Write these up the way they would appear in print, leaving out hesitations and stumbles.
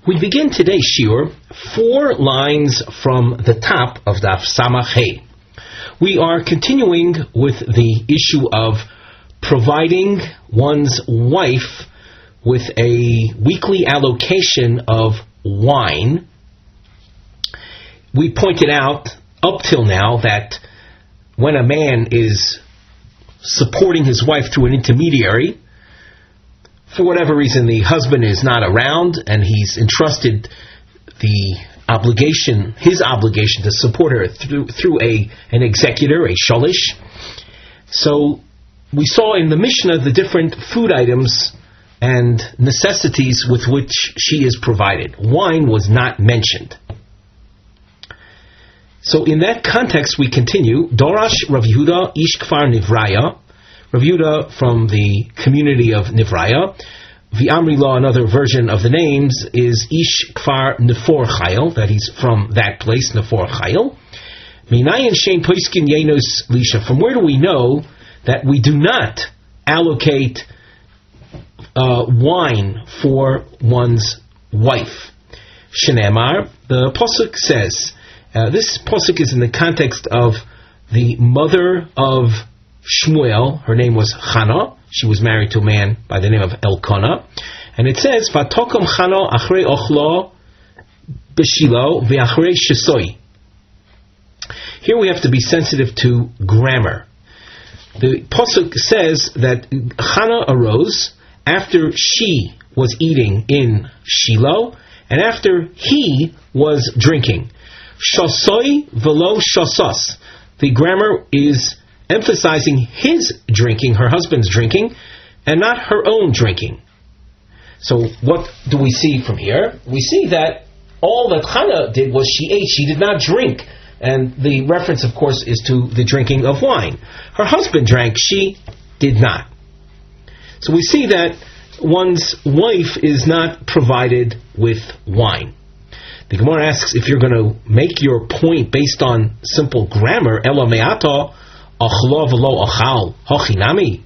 We begin today's shiur 4 lines from the top of Daf Samach Hey. We are continuing with the issue of providing one's wife with a weekly allocation of wine. We pointed out up till now that when a man is supporting his wife through an intermediary, for whatever reason the husband is not around and he's entrusted his obligation to support her through an executor, a sholish. So we saw in the Mishnah the different food items and necessities with which she is provided. Wine was not mentioned. So in that context we continue. Dorash Rav Yehuda Ish Kfar Nivraya. Rav Yehuda from the community of Nivraya. V'amri Law, another version of the names, is Ish Kfar Nefor Chayil, that he's from that place, Nefor Chayil. Minayin Shein Poiskin Yenos Lisha. From where do we know that we do not allocate wine for one's wife? Shenemar, the Pasuk says, this Pasuk is in the context of the mother of Shmuel. Her name was Chana. She was married to a man by the name of Elkanah. And it says, Vatokom Chana achrei ochlo b'shilo v'achrei shesoi. Here we have to be sensitive to grammar. The Pasuk says that Chana arose after she was eating in Shiloh and after he was drinking. Shasoi velo shasas. The grammar is emphasizing his drinking, her husband's drinking, and not her own drinking. So what do we see from here? We see that all that Chana did was she ate, she did not drink. And the reference, of course, is to the drinking of wine. Her husband drank, she did not. So we see that one's wife is not provided with wine. The Gemara asks, if you're going to make your point based on simple grammar, Ela me'ata achlo v'lo achal hochinami.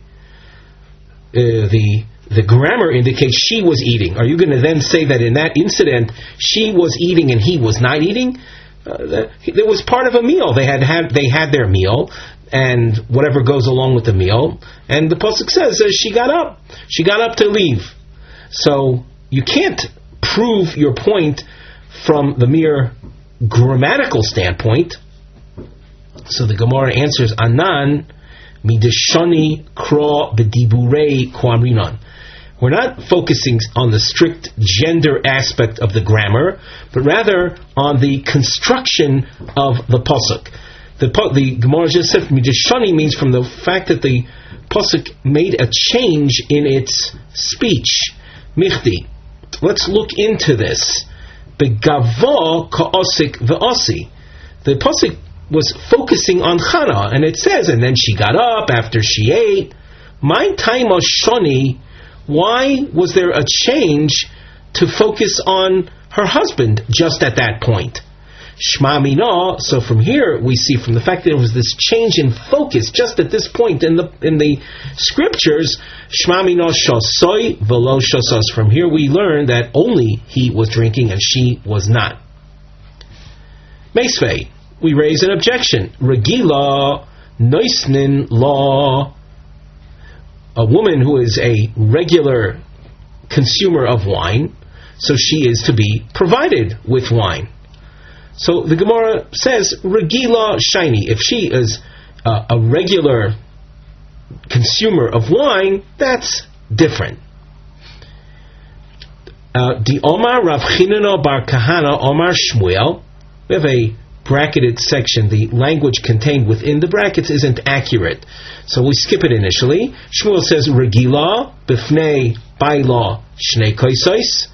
The grammar indicates she was eating. Are you going to then say that in that incident she was eating and he was not eating? There was part of a meal. They had their meal and whatever goes along with the meal. And the pasuk says she got up to leave. So you can't prove your point from the mere grammatical standpoint. So the Gemara answers, Anan mideshani kro b'diburei koamrinon. We're not focusing on the strict gender aspect of the grammar, but rather on the construction of the pasuk. The Gemara just said mideshani means from the fact that the pasuk made a change in its speech. Michti. Let's look into this. Begavo ka'osik ve'osi. The pasuk was focusing on Chana, and it says, and then she got up after she ate. My time of shoni. Why was there a change to focus on her husband just at that point? Shma mina. So from here we see, from the fact that there was this change in focus just at this point in the scriptures, Shma mina shasoi velo shasas. From here we learn that only he was drinking and she was not. Meisvei, we raise an objection. Regila noisnin law. A woman who is a regular consumer of wine, so she is to be provided with wine. So the Gemara says, Regila shiny. If she is a regular consumer of wine, that's different. Di Omar Rav Chinana bar Kahana Omar Shmuel. We have a bracketed section. The language contained within the brackets isn't accurate, so we skip it initially. Shmuel says, Regila b'fnei baila shnei koisos.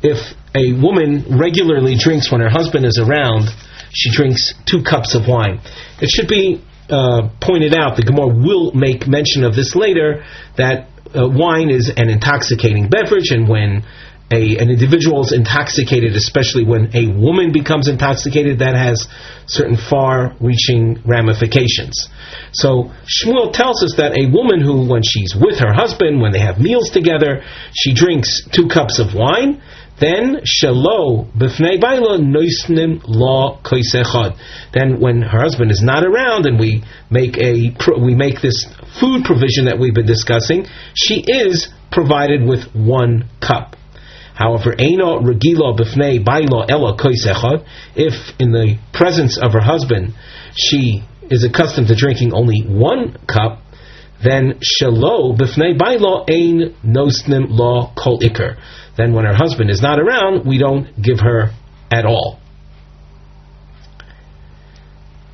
If a woman regularly drinks when her husband is around, she drinks 2 cups of wine. It should be pointed out, the Gemara will make mention of this later, that wine is an intoxicating beverage, and when an individual is intoxicated, especially when a woman becomes intoxicated, that has certain far-reaching ramifications. So Shmuel tells us that a woman who, when she's with her husband, when they have meals together, she drinks 2 cups of wine, then shelo b'fnei bailo noisnim la koisechad. Then when her husband is not around and we make this food provision that we've been discussing, she is provided with 1 cup. However, eino regilo b'fnei bailo ela koisechad, if in the presence of her husband she is accustomed to drinking only 1 cup, then shelo b'fnei bailo ein nosnim la kol ikar. Then when her husband is not around, we don't give her at all.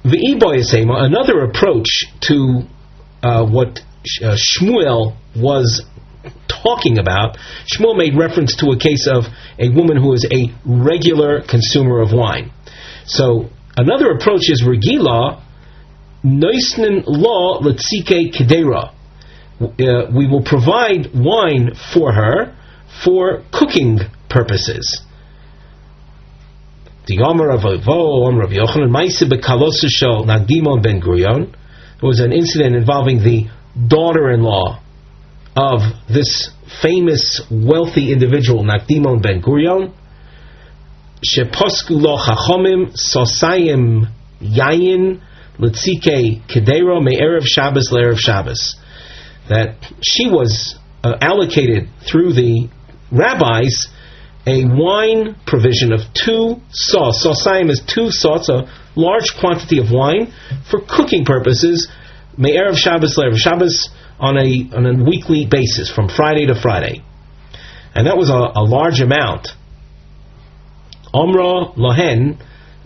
Another approach to what Shmuel was talking about, Shmuel made reference to a case of a woman who is a regular consumer of wine. So another approach is regila noisnin la letzike kedera. We will provide wine for her for cooking purposes. The HaRav Yehonasan Berger. There was an incident involving the daughter-in-law of this famous wealthy individual, Nakdimon ben Gurion. Sheposku lo chachomim sosayim yayin letzike kedero me'erev Shabbos le'erev Shabbos. That she was allocated through the rabbis a wine provision of 2 sauce. Sosayim is 2 sauce, a large quantity of wine for cooking purposes, me'erev Shabbos le'erev Shabbos, on a weekly basis, from Friday to Friday. And that was a large amount. Omra Lohen,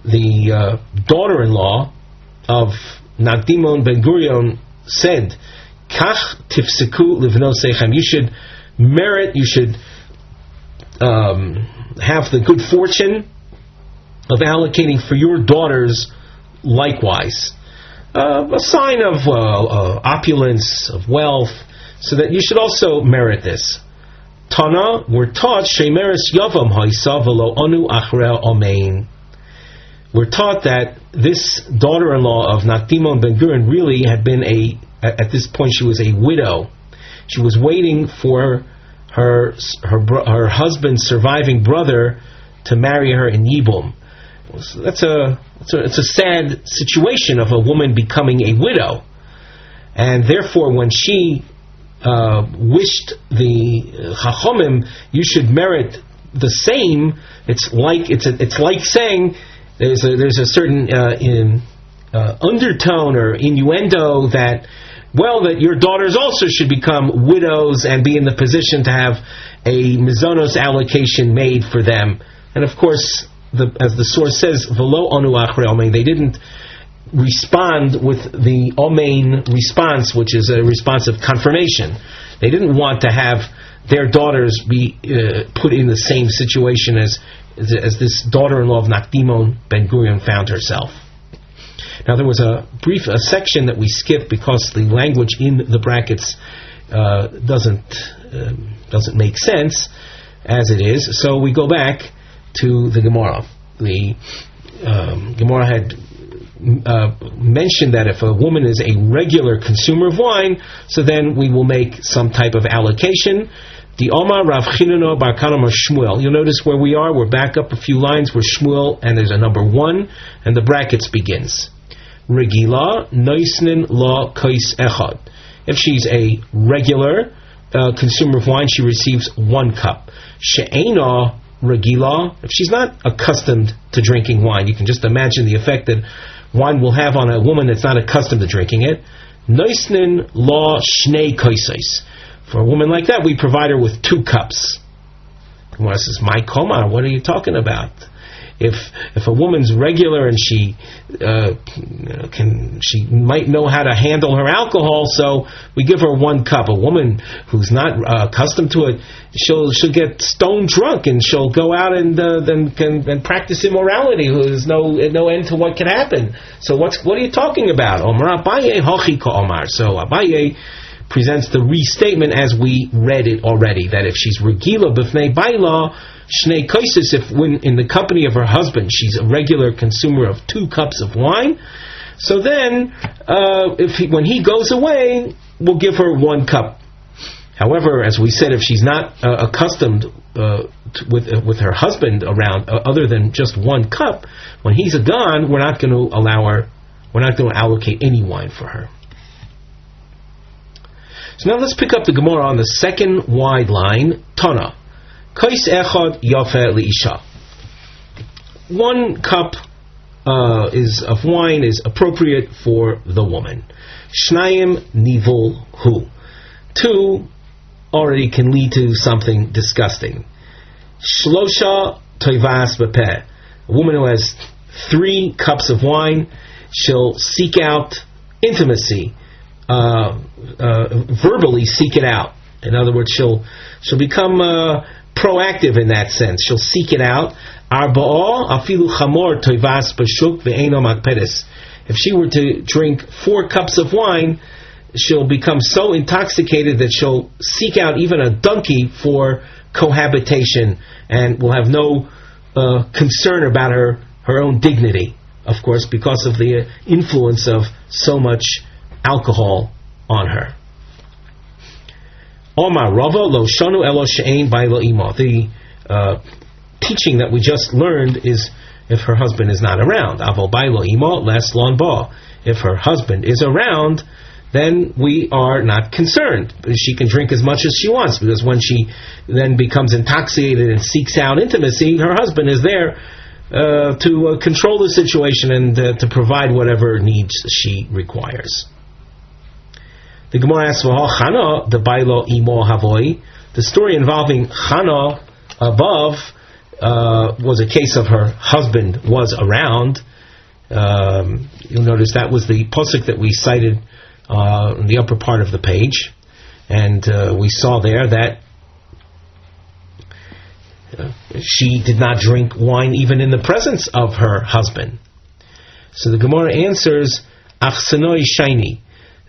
the daughter-in-law of Nakdimon ben Gurion, said, Kach tifseku livnosechem. You should merit, you should have the good fortune of allocating for your daughters likewise. A sign of opulence, of wealth, so that you should also merit this. Tana, we're taught, Shemeres Yavam Haisa Velo Anu Achrei Omein. We're taught that this daughter-in-law of Nakdimon ben Gurion really had been at this point she was a widow. She was waiting for her husband's surviving brother to marry her in Yibum. So it's a sad situation of a woman becoming a widow, and therefore when she wished the Chachomim, you should merit the same. It's like saying there's a certain undertone or innuendo that your daughters also should become widows and be in the position to have a mizonos allocation made for them. And of course, as the source says, velo anu achrei omein, they didn't respond with the omein response, which is a response of confirmation. They didn't want to have their daughters be put in the same situation as this daughter-in-law of Nakdimon ben Gurion found herself. Now there was a section that we skipped because the language in the brackets doesn't make sense as it is. So we go back to the Gemara. The Gemara had mentioned that if a woman is a regular consumer of wine, so then we will make some type of allocation. The Omar Rav Chinano bar Kanamar Shmuel. You'll notice where we are. We're back up a few lines. We're Shmuel, and there's a number 1, and the brackets begins. Regila noisnin la kais echad. If she's a regular consumer of wine, she receives 1 cup. She'ena regila. If she's not accustomed to drinking wine, you can just imagine the effect that wine will have on a woman that's not accustomed to drinking it. Noisnin la shnei kaisais. For a woman like that, we provide her with 2 cups. Gemara says, "My koma, what are you talking about? If a woman's regular and she might know how to handle her alcohol, so we give her 1 cup. A woman who's not accustomed to it, she'll get stone drunk and she'll go out and practice immorality. There's no end to what can happen. So what are you talking about? Omar Abaye hochi ka Omar. So Abaye presents the restatement as we read it already, that if she's regila b'fnei baila, shnei koises, if when in the company of her husband she's a regular consumer of 2 cups of wine, so then when he goes away, we'll give her 1 cup. However, as we said, if she's not accustomed with her husband around other than just 1 cup, when he's gone, we're not going to allow her. We're not going to allocate any wine for her. So now let's pick up the Gemara on the second wide line. Tana, kais echad yafe liisha. 1 cup of wine is appropriate for the woman. Shnayim nivul hu. 2 already can lead to something disgusting. Shlosha toivas bepeh. A woman who has 3 cups of wine, she'll seek out intimacy, verbally seek it out. In other words, she'll become proactive in that sense. She'll seek it out. Arba'ah afilu chamor toivas b'shuk ve'eno makpedes. If she were to drink 4 cups of wine, she'll become so intoxicated that she'll seek out even a donkey for cohabitation and will have no concern about her own dignity, of course, because of the influence of so much alcohol on her. Omar Rava lo shanu elo she'ein bailo imo. The teaching that we just learned is if her husband is not around. Avo bailo imo les lon ba. If her husband is around, then we are not concerned. She can drink as much as she wants, because when she then becomes intoxicated and seeks out intimacy, her husband is there to control the situation and to provide whatever needs she requires. The Gemara asks, Chana, the Bailo Imo Havoi. The story involving Chana above was a case of her husband was around. You'll notice that was the pasuk that we cited in the upper part of the page, and we saw there that she did not drink wine even in the presence of her husband. So the Gemara answers, Achsenoi Shaini.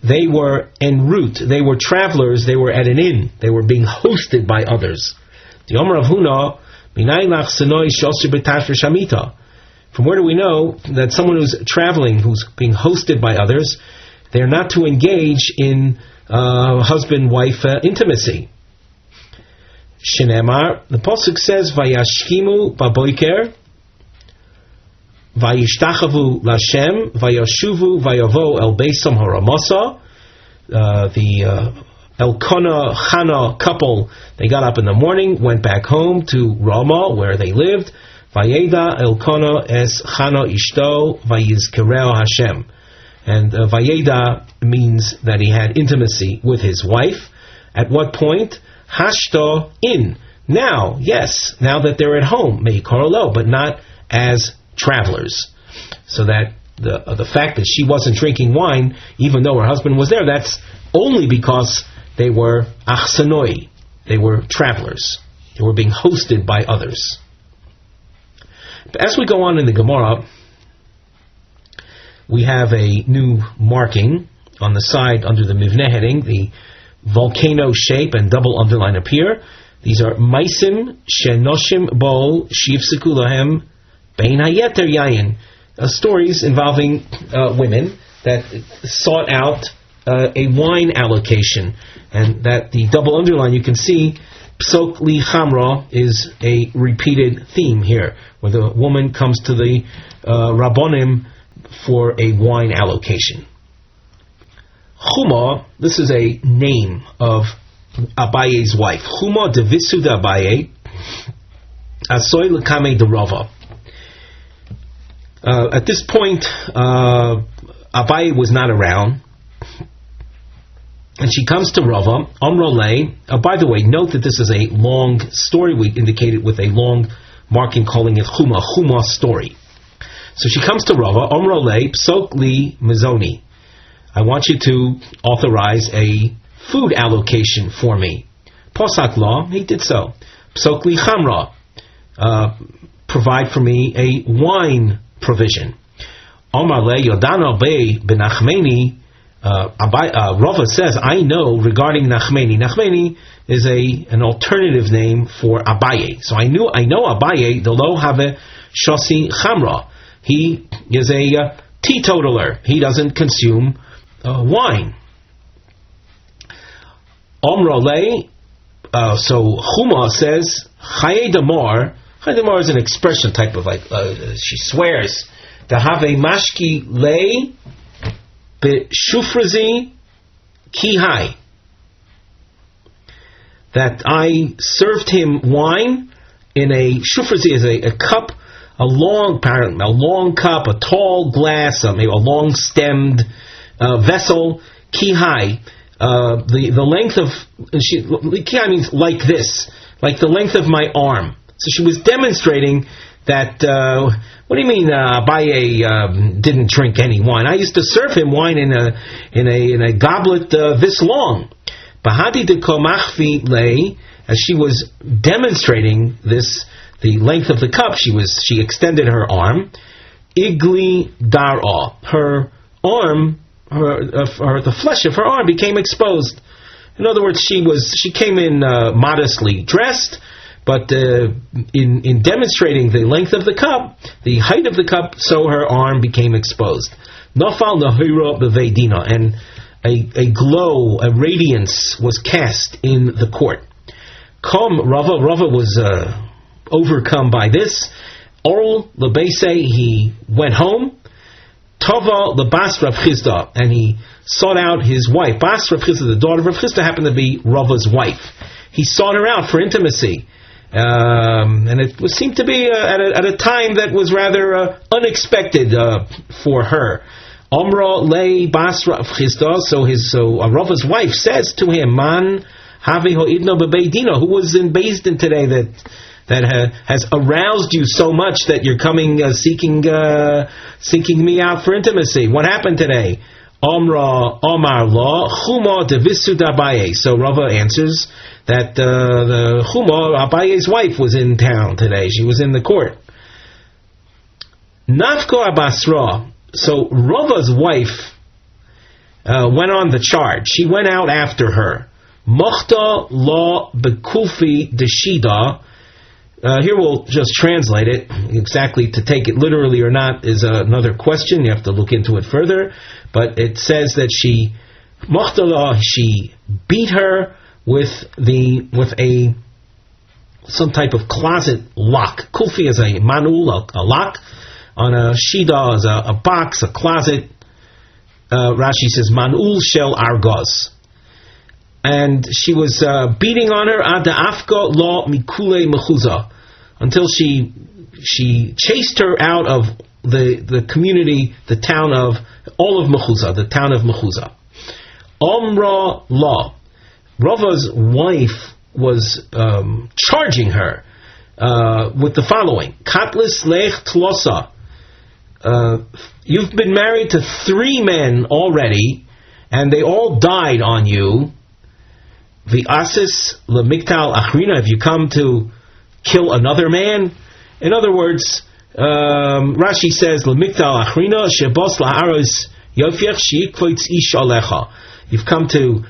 They were en route, they were travelers, they were at an inn, they were being hosted by others. The Omer of Huna, from where do we know that someone who's traveling, who's being hosted by others, they're not to engage in husband-wife intimacy? Shenemar, the pasuk says, "Vayashkimu baboiker, vayishtachavu lashem, vayashuvu vayavo el beisam haramasa." The Elkanah Chana couple, they got up in the morning, went back home to Ramah, where they lived. Vayeda Elkanah es Chana ishto vayizkereo Hashem. And Vayeda means that he had intimacy with his wife. At what point? Hashto in. Now, yes, now that they're at home, mehikorolo, but not as travelers. So that the fact that she wasn't drinking wine, even though her husband was there, that's only because they were achsanoi. They were travelers. They were being hosted by others. But as we go on in the Gemara, we have a new marking on the side under the Mivneh heading. The volcano shape and double underline appear. These are Maisim Shenoshim Bo Shivsiku Lahem Bein Hayeter Yayin. Stories involving women that sought out a wine allocation. And that the double underline, you can see Psok Li Chamra is a repeated theme here, where the woman comes to the Rabbonim for a wine allocation. Chuma, this is a name of Abaye's wife. Chuma de Visuda Abaye, Asoy Lekame de Rava. At this point, Abaye was not around, and she comes to Rava, Amrole. By the way, note that this is a long story. We indicate it with a long marking calling it Chuma story. So she comes to Rava, Amrole, Psok Li Mizoni. I want you to authorize a food allocation for me. Posak law, he did so. Psok Li Chamra, provide for me a wine provision. Omar le Yodana Bey Benachmeni Rava says, I know regarding Nachmeni. Nachmeni is an alternative name for Abaye. So I know Abaye, the lo have shosi chamra. He is a teetotaler. He doesn't consume wine. Omra le. So Chuma says Chaye Damar. Chaye Damar is an expression type of she swears to have a mashki le b'shufrazi kihai, that I served him wine in a shufrazi, is a cup, a long cup, a tall glass, maybe a long stemmed vessel. Kihai, the length of kihai means like this, like the length of my arm. So she was demonstrating that. What do you mean, Abaye didn't drink any wine? I used to serve him wine in a goblet this long. Bahadi de komachvi lay, as she was demonstrating this, the length of the cup, she extended her arm. Igli dar'a, her arm, the flesh of her arm became exposed. In other words, she came in modestly dressed, but in demonstrating the length of the cup, the height of the cup, so her arm became exposed. Nafal nahira beveidina, and a glow, a radiance was cast in the court. Rava was overcome by this. Oral lebese, he went home. Tava lebas Rav Chisda, and he sought out his wife. Bas Rav Chisda, the daughter of Rav Chisda, happened to be Rava's wife. He sought her out for intimacy. And it seemed to be at a time that was rather unexpected for her. Omra lei bas Rav Chisda, so Rava's wife says to him, Man havi ho'idno bebeidino, who was in Beis Din today that has aroused you so much that you're coming seeking me out for intimacy. What happened today? Omra Omar la Chuma devisu d'Abaye. So Rava answers that the Chuma, Abaye's wife, was in town today. She was in the court. Nafko Abasra. So Rava's wife went on the charge. She went out after her. Mochta la bekulfi deshida. Here we'll just translate it. Exactly, to take it literally or not is another question. You have to look into it further. But it says that she beat her with some type of closet lock. Kulfi is a manul, a lock. On a shida is a box, a closet. Rashi says manul shel argos. And she was beating on her ad afka la mikule mechuza, until she chased her out of the community, the town of all of Mechuza, the town of Mechuza. Omra la, Rava's wife was charging her with the following: Katlis lech tlosa. You've been married to 3 men already, and they all died on you. The asis lemiktal achrina, if you come to kill another man. In other words, Rashi says lemiktal achrina shebos la'aros yofiach sheikvoitz ish alecha. You've come to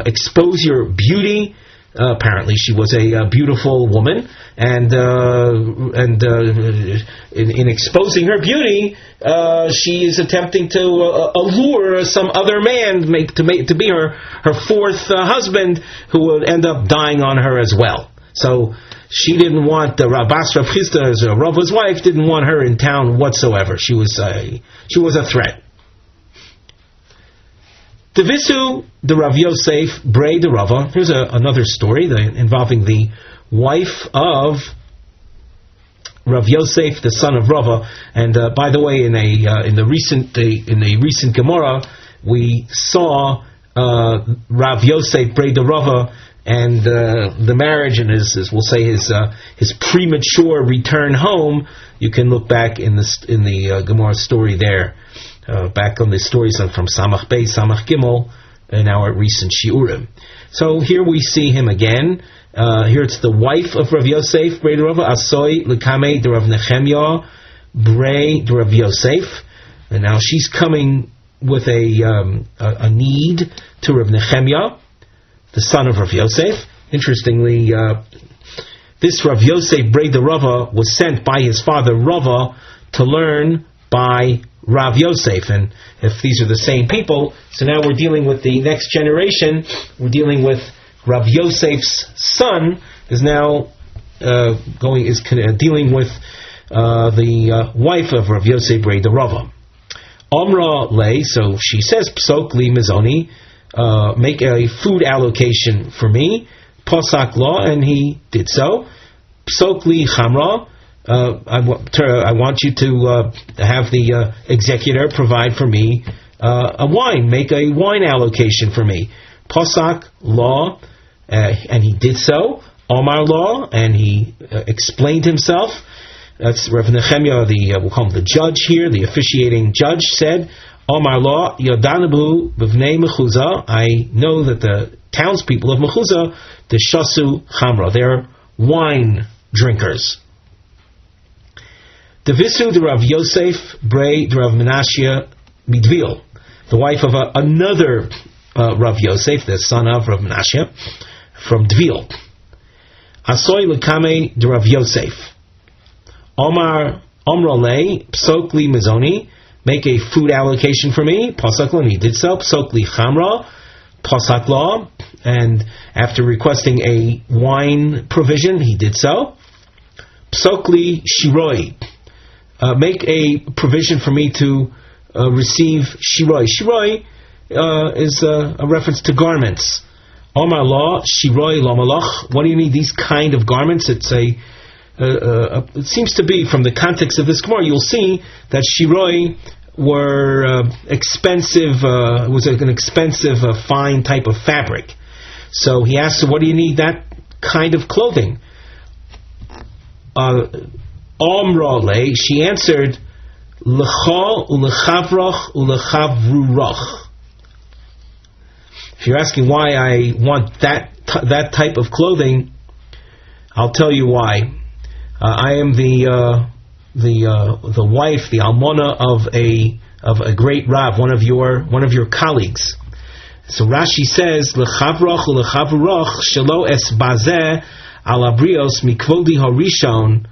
expose your beauty. Apparently, she was a beautiful woman, and in exposing her beauty, she is attempting to allure some other man to be her 4th husband, who would end up dying on her as well. So she didn't want the Bas Rav Chisda, as Rava's wife, didn't want her in town whatsoever. She was a threat. Devisu the Rav Yosef Brei de Rava. Here's another story involving the wife of Rav Yosef, the son of Rava. And by the way, in the recent Gemara, we saw Rav Yosef Brei de Rava and the marriage, and his premature return home. You can look back in the Gemara story there. Back on the stories from Samach Bey, Samach Gimel, in our recent shiurim. So here we see him again. Here it's the wife of Rav Yosef, Brei de Rava, Asoy Lekame de Rav Nechemya, Brei de Rav Yosef. And now she's coming with a need to Rav Nechemia, the son of Rav Yosef. Interestingly, this Rav Yosef Berger Rava was sent by his father Rava to learn by Rav Yosef. And if these are the same people, so now we're dealing with the next generation. We're dealing with Rav Yosef's son is now dealing with the wife of Rav Yosef Berger Rava. Omra lay, so she says, Psok li mizoni, make a food allocation for me. Posak law, and he did so. Psok li chamra, I want you to have the executor provide for me a wine, make a wine allocation for me. Posak law, and he did so. Omar law, and he explained himself. That's Rav Nechemia, we'll call him the judge here, the officiating judge, said, Omar law, Yodanabu b'vnei Mechuzah, I know that the townspeople of Mechuzah, the Shasu Chamra, they're wine drinkers. Devisu de Rav Yosef Brei de Rav Menashe Midvil, the wife of another Rav Yosef, the son of Rav Menashe, from Dvil. Asoy lekame de Rav Yosef. Omar Omrole Psokli Mizoni, make a food allocation for me. Pasakla, and he did so. Psokli Chamra, Pasakla, and after requesting a wine provision, he did so. Psokli Shiroi, make a provision for me to receive Shiroi. Shiroi is a reference to garments. Omar law Shiroi Lomalach. What do you need these kind of garments? It's it seems to be, from the context of this Gemara, you'll see that shiroi were expensive, was an expensive, fine type of fabric. So he asked her, what do you need that kind of clothing? Omrale, she answered, L'chol u'lechavroch u'lechavruroch. If you're asking why I want that type of clothing, I'll tell you why. I am the wife, the almona of a great Rav, one of your colleagues. So Rashi says, L'chavroch u'lechavroch shelo es bazeh al abrios mikvodi harishon.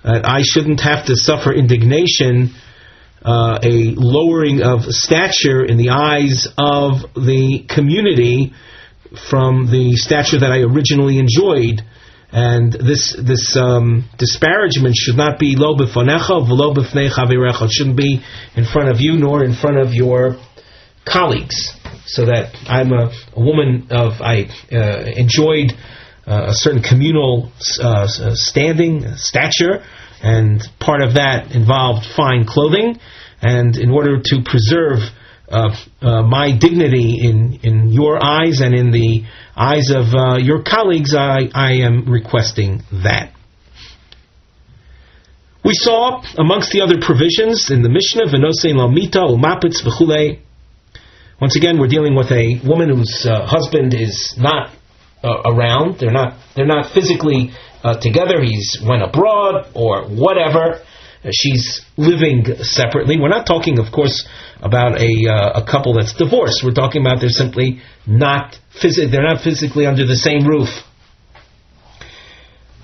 I shouldn't have to suffer indignation, a lowering of stature in the eyes of the community from the stature that I originally enjoyed. And this disparagement should not be lo b'fanecha v'lo b'fnei chavirecha. It shouldn't be in front of you nor in front of your colleagues. So that I'm a woman I enjoyed a certain communal stature, and part of that involved fine clothing. And in order to preserve my dignity in your eyes and in the eyes of your colleagues, I am requesting that. We saw, amongst the other provisions in the Mishnah, V'nosein lamita u'mapitz v'chulei. Once again, we're dealing with a woman whose husband is not around. They're not physically together. He's went abroad or whatever. She's living separately. We're not talking, of course, about a couple that's divorced. We're talking about they're simply not physically under the same roof.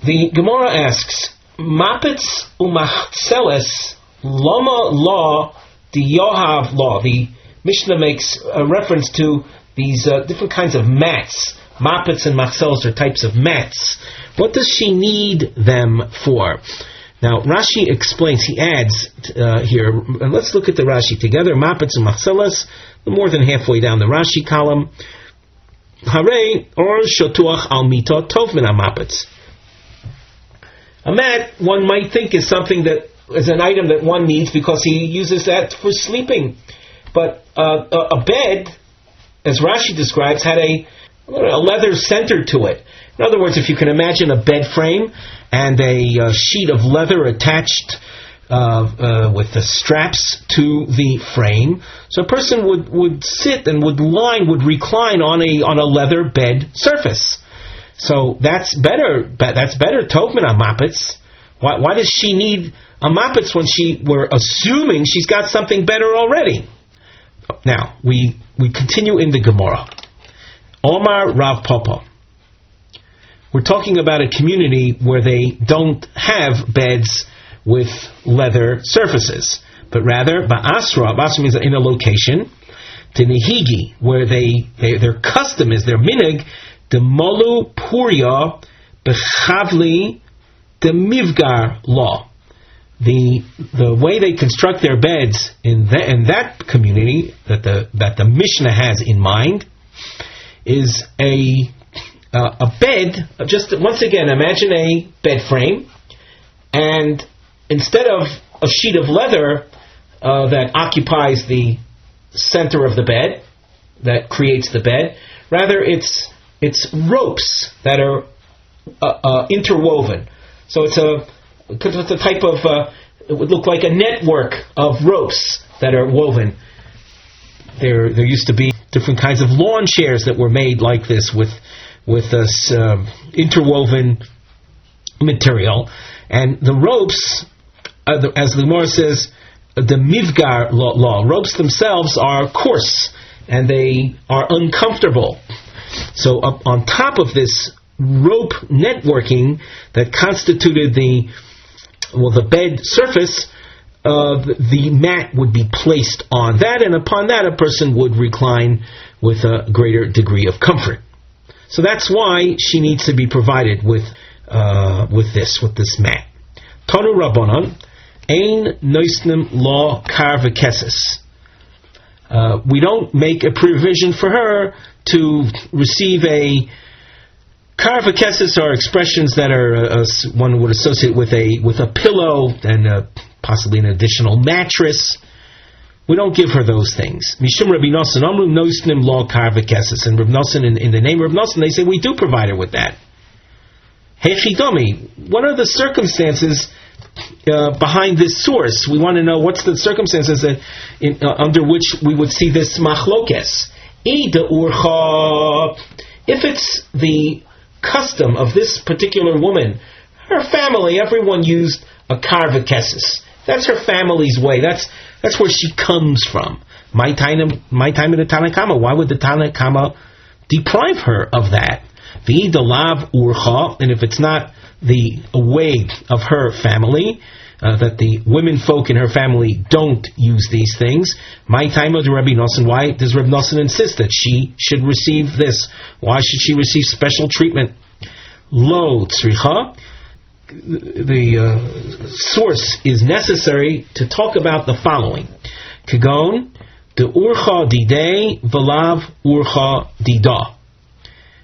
The Gemara asks, Mapitz umachseles lama law di yohav law. The Mishnah makes a reference to these different kinds of mats. Mapitz and machseles are types of mats. What does she need them for? Now, Rashi explains, he adds here, and let's look at the Rashi together. Mapitz and machseles, more than halfway down the Rashi column. Harei or shotuach al mitot tov min mapitz. A mat, one might think, is something that is an item that one needs because he uses that for sleeping. But a bed, as Rashi describes, had a leather center to it. In other words, if you can imagine a bed frame and a sheet of leather attached with the straps to the frame, so a person would sit and would recline on a leather bed surface. So that's better. That's better. Tov min mapitz. Why does she need a mapitz when we're assuming she's got something better already? Now, we continue in the Gemara. Omar Rav Papa. We're talking about a community where they don't have beds with leather surfaces, but rather Ba'asra means in a location, Tenehigi, where their custom is, their minig, the Molu Puria Bechavli the Mivgar law. The way they construct their beds in that community that the Mishnah has in mind is a bed. Just once again, imagine a bed frame, and instead of a sheet of leather that occupies the center of the bed, that creates the bed, rather it's ropes that are interwoven. So it's a type of it would look like a network of ropes that are woven. There used to be different kinds of lawn chairs that were made like this with this interwoven material, and the ropes, as the Gemara says, the mivgar law, ropes themselves are coarse and they are uncomfortable. So up on top of this rope networking that constituted the bed surface, the mat would be placed on that, and upon that a person would recline with a greater degree of comfort. So that's why she needs to be provided with this mat. Tanu Rabbanon, Ein Noisnim Law Kar V'Keses. We don't make a provision for her to receive a kar v'keses, are expressions that are one would associate with a pillow and possibly an additional mattress. We don't give her those things. Mishum Rabbi Nosson, Amru Noisnim Law Kar V'Keses, and Rabbi Nosson, in the name of Rabbi Nosson, they say we do provide her with that. Hechidomi, what are the circumstances behind this source? We want to know what's the circumstances under which we would see this machlokes. Ida urcha, if it's the custom of this particular woman, her family, everyone used a kar v'keses. That's her family's way. That's where she comes from. My time in the Tanakama. Why would the Tanakama deprive her of that? V'ida lav urcha, and if it's not the way of her family, that the women folk in her family don't use these things. My time of the Rabbi Nosson. Why does Rabbi Nosson insist that she should receive this? Why should she receive special treatment? Lo tzricha. The source is necessary to talk about the following: Kagon de urcha didei v'lav urcha dida.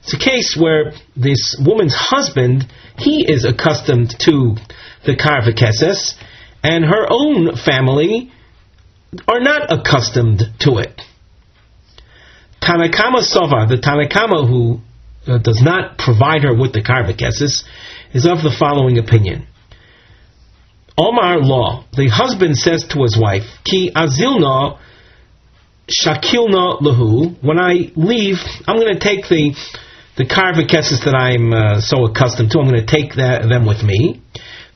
It's a case where this woman's husband, he is accustomed to the kar v'keses, and her own family are not accustomed to it. Tanakama Sovar, the Tanakama who does not provide her with the kar v'keses, is of the following opinion. Omar law, the husband says to his wife, Ki azilna shakilna lahu, when I leave, I'm going to take the kar v'keses that I'm so accustomed to, I'm going to take them with me.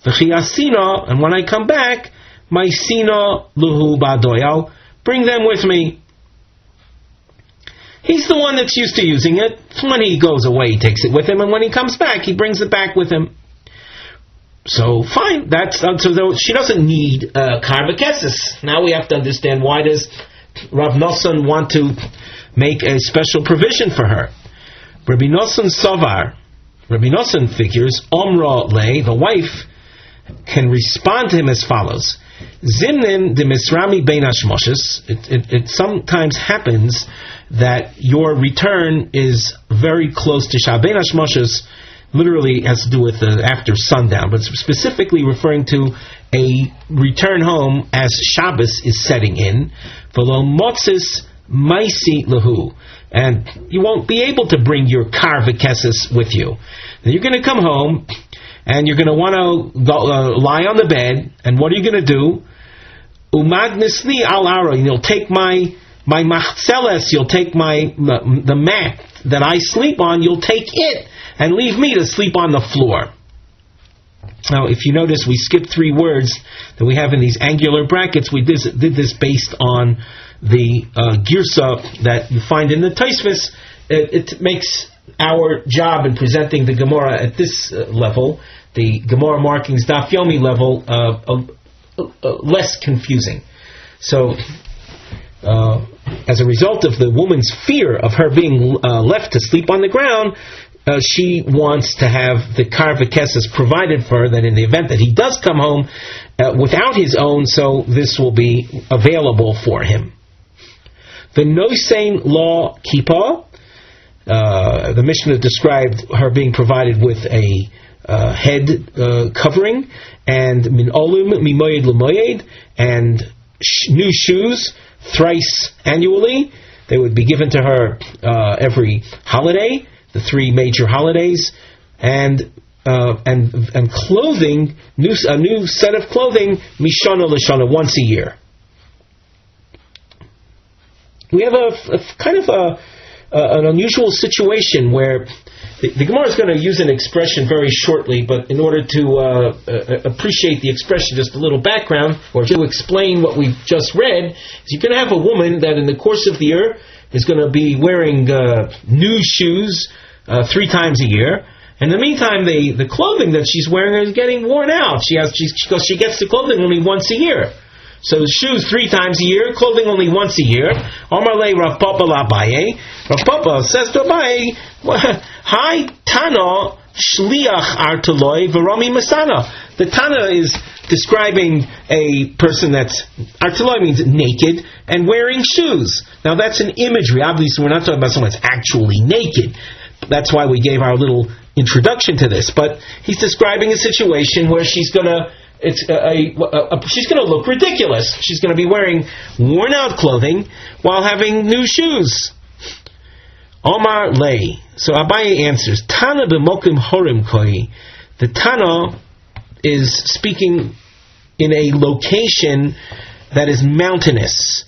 V'chiyasina, and when I come back, my sina luhu ba'doi, I'll bring them with me. He's the one that's used to using it. When he goes away, he takes it with him, and when he comes back, he brings it back with him. So fine, so she doesn't need kar v'keses. Now we have to understand, why does Rav Nosson want to make a special provision for her? Rabbi Nosson Sovar, Rabbi Nosson figures, Omra Le, the wife, can respond to him as follows. Zimnin de misrami bein hashmoshes. It sometimes happens that your return is very close to Shabbat. Bein hashmoshes literally has to do with after sundown, but specifically referring to a return home as Shabbos is setting in. V'lo motzis maisi lahu. And you won't be able to bring your kar v'keses with you. Then you're going to come home, and you're going to want to lie on the bed, and what are you going to do? Umagnisni al ara, you'll take my machzeles, you'll take the mat that I sleep on, you'll take it, and leave me to sleep on the floor. Now, if you notice, we skipped 3 words that we have in these angular brackets. We did this based on the girsa that you find in the Tosfos. It makes our job in presenting the Gemara at this level, the Gemara markings Daf Yomi level, less confusing. So, as a result of the woman's fear of her being left to sleep on the ground, she wants to have the karvakesses provided for her, that in the event that he does come home without his own, so this will be available for him. The nosein law kippah, the Mishnah described her being provided with a head covering, and min olum mimoyed lemoyed, and new shoes thrice annually. They would be given to her every holiday, the 3 major holidays, and clothing, a new set of clothing, mishana l'shana, once a year. We have a kind of an unusual situation where the Gemara is going to use an expression very shortly, but in order to appreciate the expression, just a little background, or to explain what we've just read, is you're going to have a woman that in the course of the year is going to be wearing new shoes 3 times a year. In the meantime, the clothing that she's wearing is getting worn out. Because she gets the clothing only once a year. So shoes 3 times a year, clothing only once a year. Omar le Rav Papa l'Abaye. Rav Papa says to Abaye, Hi Tana shliach arteloi v'rami masana. The Tana is describing a person that's, arteloi means naked, and wearing shoes. Now that's an imagery. Obviously we're not talking about someone that's actually naked. That's why we gave our little introduction to this. But he's describing a situation where she's going to look ridiculous. She's going to be wearing worn out clothing while having new shoes. Omar lei. So Abaye answers, Tana b'mokim horim koi. The Tana is speaking in a location that is mountainous.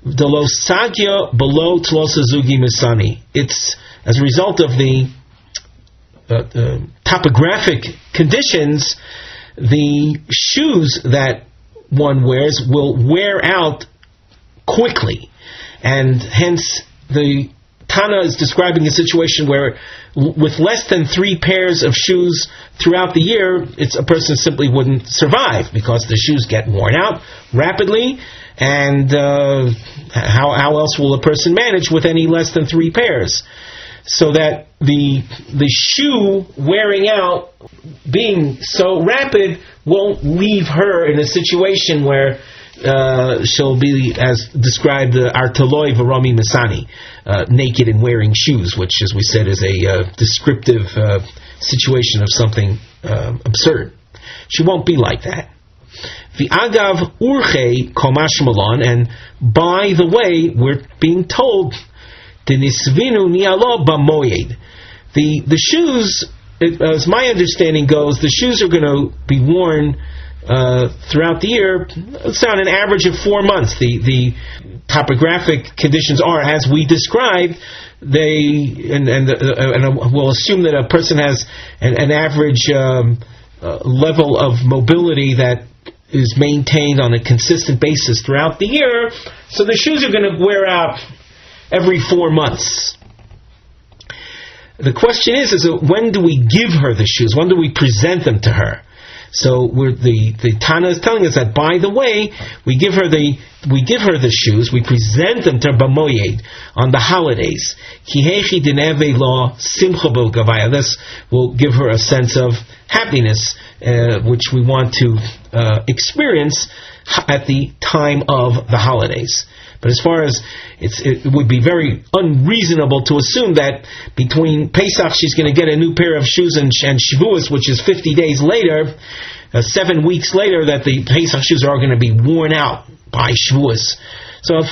Delo sugya below tlosa zugi misani. It's as a result of the topographic conditions. The shoes that one wears will wear out quickly, and hence the Tana is describing a situation where with less than 3 pairs of shoes throughout the year, a person simply wouldn't survive, because the shoes get worn out rapidly, and how else will a person manage with any less than 3 pairs? So that the shoe wearing out, being so rapid, won't leave her in a situation where she'll be, as described, arteloi v'rami masani, naked and wearing shoes, which, as we said, is a descriptive situation of something absurd. She won't be like that. V'agav urchei komash malon, and by the way, we're being told, the shoes, as my understanding goes, the shoes are going to be worn throughout the year. It's on an average of 4 months. The topographic conditions are as we described. And we'll assume that a person has an average level of mobility that is maintained on a consistent basis throughout the year. So the shoes are going to wear out every 4 months. The question is when do we give her the shoes? When do we present them to her? So the Tana is telling us that, by the way, we give her the shoes, we present them to her b'moyed on the holidays. Kihechi dineve la simcha b'gavaya. This will give her a sense of happiness, which we want to experience at the time of the holidays. But as far as it would be very unreasonable to assume that between Pesach she's going to get a new pair of shoes and Shavuos, which is 50 days later, 7 weeks later, that the Pesach shoes are going to be worn out by Shavuos. So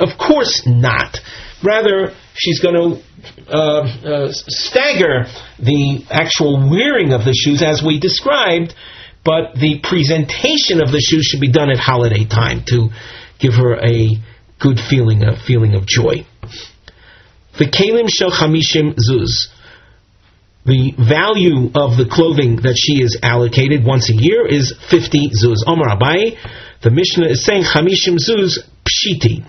of course not. Rather, she's going to stagger the actual wearing of the shoes as we described, but the presentation of the shoes should be done at holiday time to give her a good feeling of joy. The kalim shel chamishim zuz. the value of the clothing that she is allocated once a year is 50 zuz. Omar Abaye, the Mishnah is saying chamishim zuz pshiti.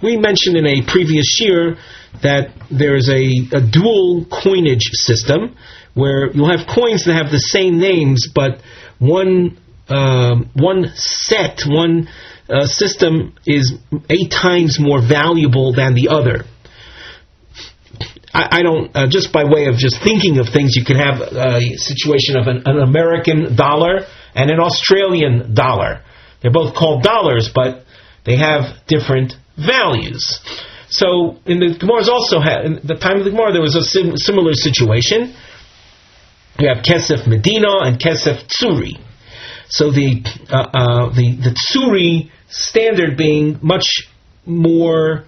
We mentioned in a previous shiur that there is a dual coinage system where you'll have coins that have the same names, but one system is 8 times more valuable than the other. I don't, just by way of just thinking of things, you can have a situation of an American dollar and an Australian dollar. They're both called dollars, but they have different values. So in the Gemara in the time of the Gemara, there was a similar situation. You have Kesef Medina and Kesef Tsuri. So the Tsuri standard being much more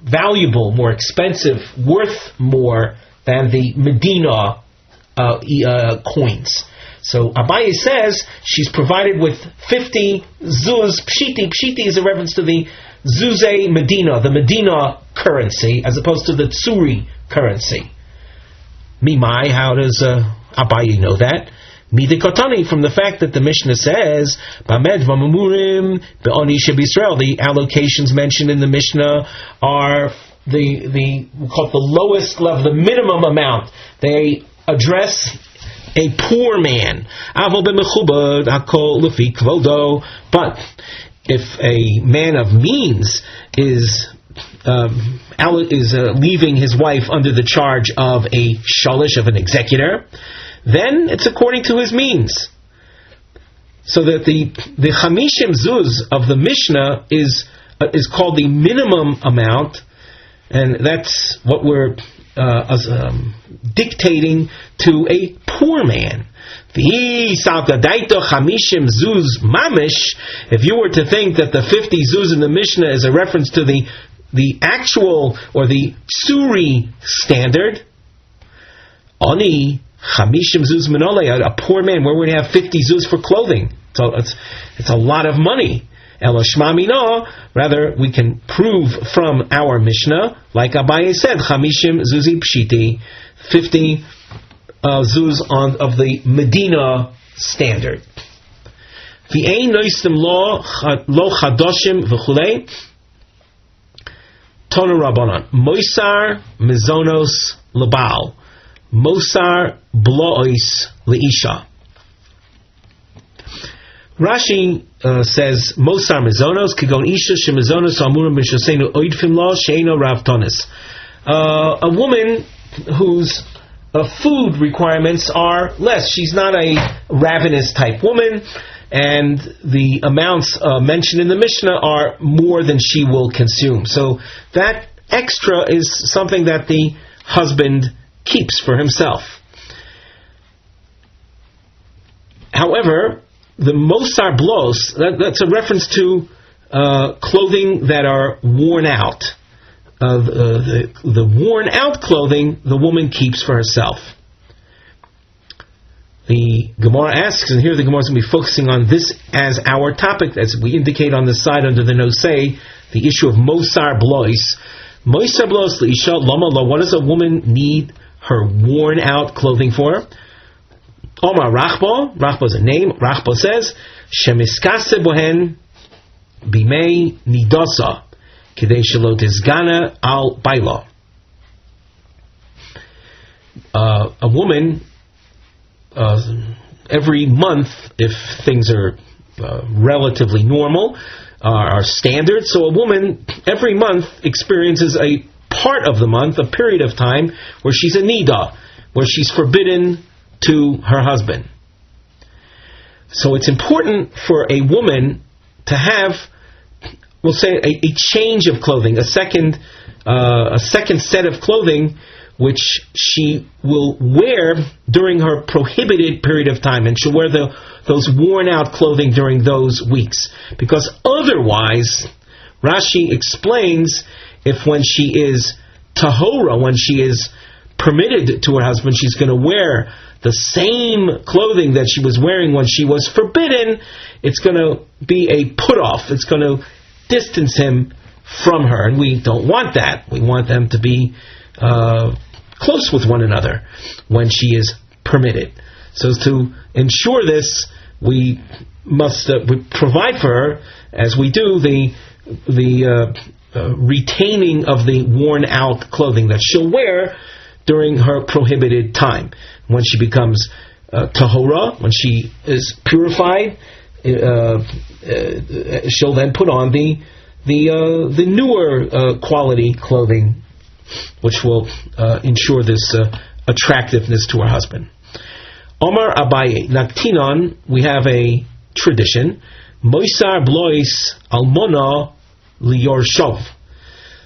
valuable, more expensive, worth more than the Medina coins. So Abaye says she's provided with 50 zuz pshiti. Pshiti is a reference to the Zuze Medina, the Medina currency, as opposed to the Tsuri currency. Mimai, how does Abaye know that? Midikotani, from the fact that the Mishnah says, Bamed v'mamurim be'oni sheb'Yisrael, the allocations mentioned in the Mishnah are we call it the lowest level, the minimum amount. They address a poor man. But if a man of means is leaving his wife under the charge of a shalish, of an executor, then it's according to his means. So that the chamishim zuz of the Mishnah is called the minimum amount, and that's what we're dictating to a poor man. If you were to think that the 50 zuz in the Mishnah is a reference to the actual or the Tsuri standard, Oni Chamishim zuz minole, a poor man, where would he have 50 zuz for clothing? So it's a lot of money. Elashma mino, rather we can prove from our Mishnah, like Abaye said, Chamishim zuzi pshiti, 50 zuz of the Medina standard. V'ein noistim lo chadoshim v'chulei, Tonu Rabbanan, Moisar mizonos lebal, Mosar blois leisha. Rashi says Mosar mizonos kigon isha shemizonos amurim b'shosenu oidfim lo sheino rav tonis. A woman whose food requirements are less. She's not a ravenous type woman, and the amounts mentioned in the Mishnah are more than she will consume. So that extra is something that the husband keeps for himself. However, the Mosar Blos, that's a reference to clothing that are worn out. The worn out clothing the woman keeps for herself. The Gemara asks, and here the Gemara is going to be focusing on this as our topic, as we indicate on the side under the nosei, the issue of Mosar Blois. Mosar Blois l'isha lama lo. What does a woman need her worn out clothing for? Omar Rachbo is a name. Rachbo says, Shemiskase bohen bimei nidosa kidei shelo tizgana al bailo. A woman, every month, if things are relatively normal, are standard, so a woman every month experiences a part of the month, a period of time, where she's a nida, where she's forbidden to her husband. So it's important for a woman to have, we'll say, a change of clothing, a second set of clothing, which she will wear during her prohibited period of time, and she'll wear those worn out clothing during those weeks, because otherwise, Rashi explains, if when she is tahora, when she is permitted to her husband, she's going to wear the same clothing that she was wearing when she was forbidden, it's going to be a put-off. It's going to distance him from her, and we don't want that. We want them to be close with one another when she is permitted. So to ensure this, we must we provide for her, as we do, the retaining of the worn out clothing that she'll wear during her prohibited time. When she becomes tahora, when she is purified, she'll then put on the newer quality clothing, which will ensure this attractiveness to her husband. Omar Abaye, Naktinon, we have a tradition, Moisar Blois Almona Lior Shov.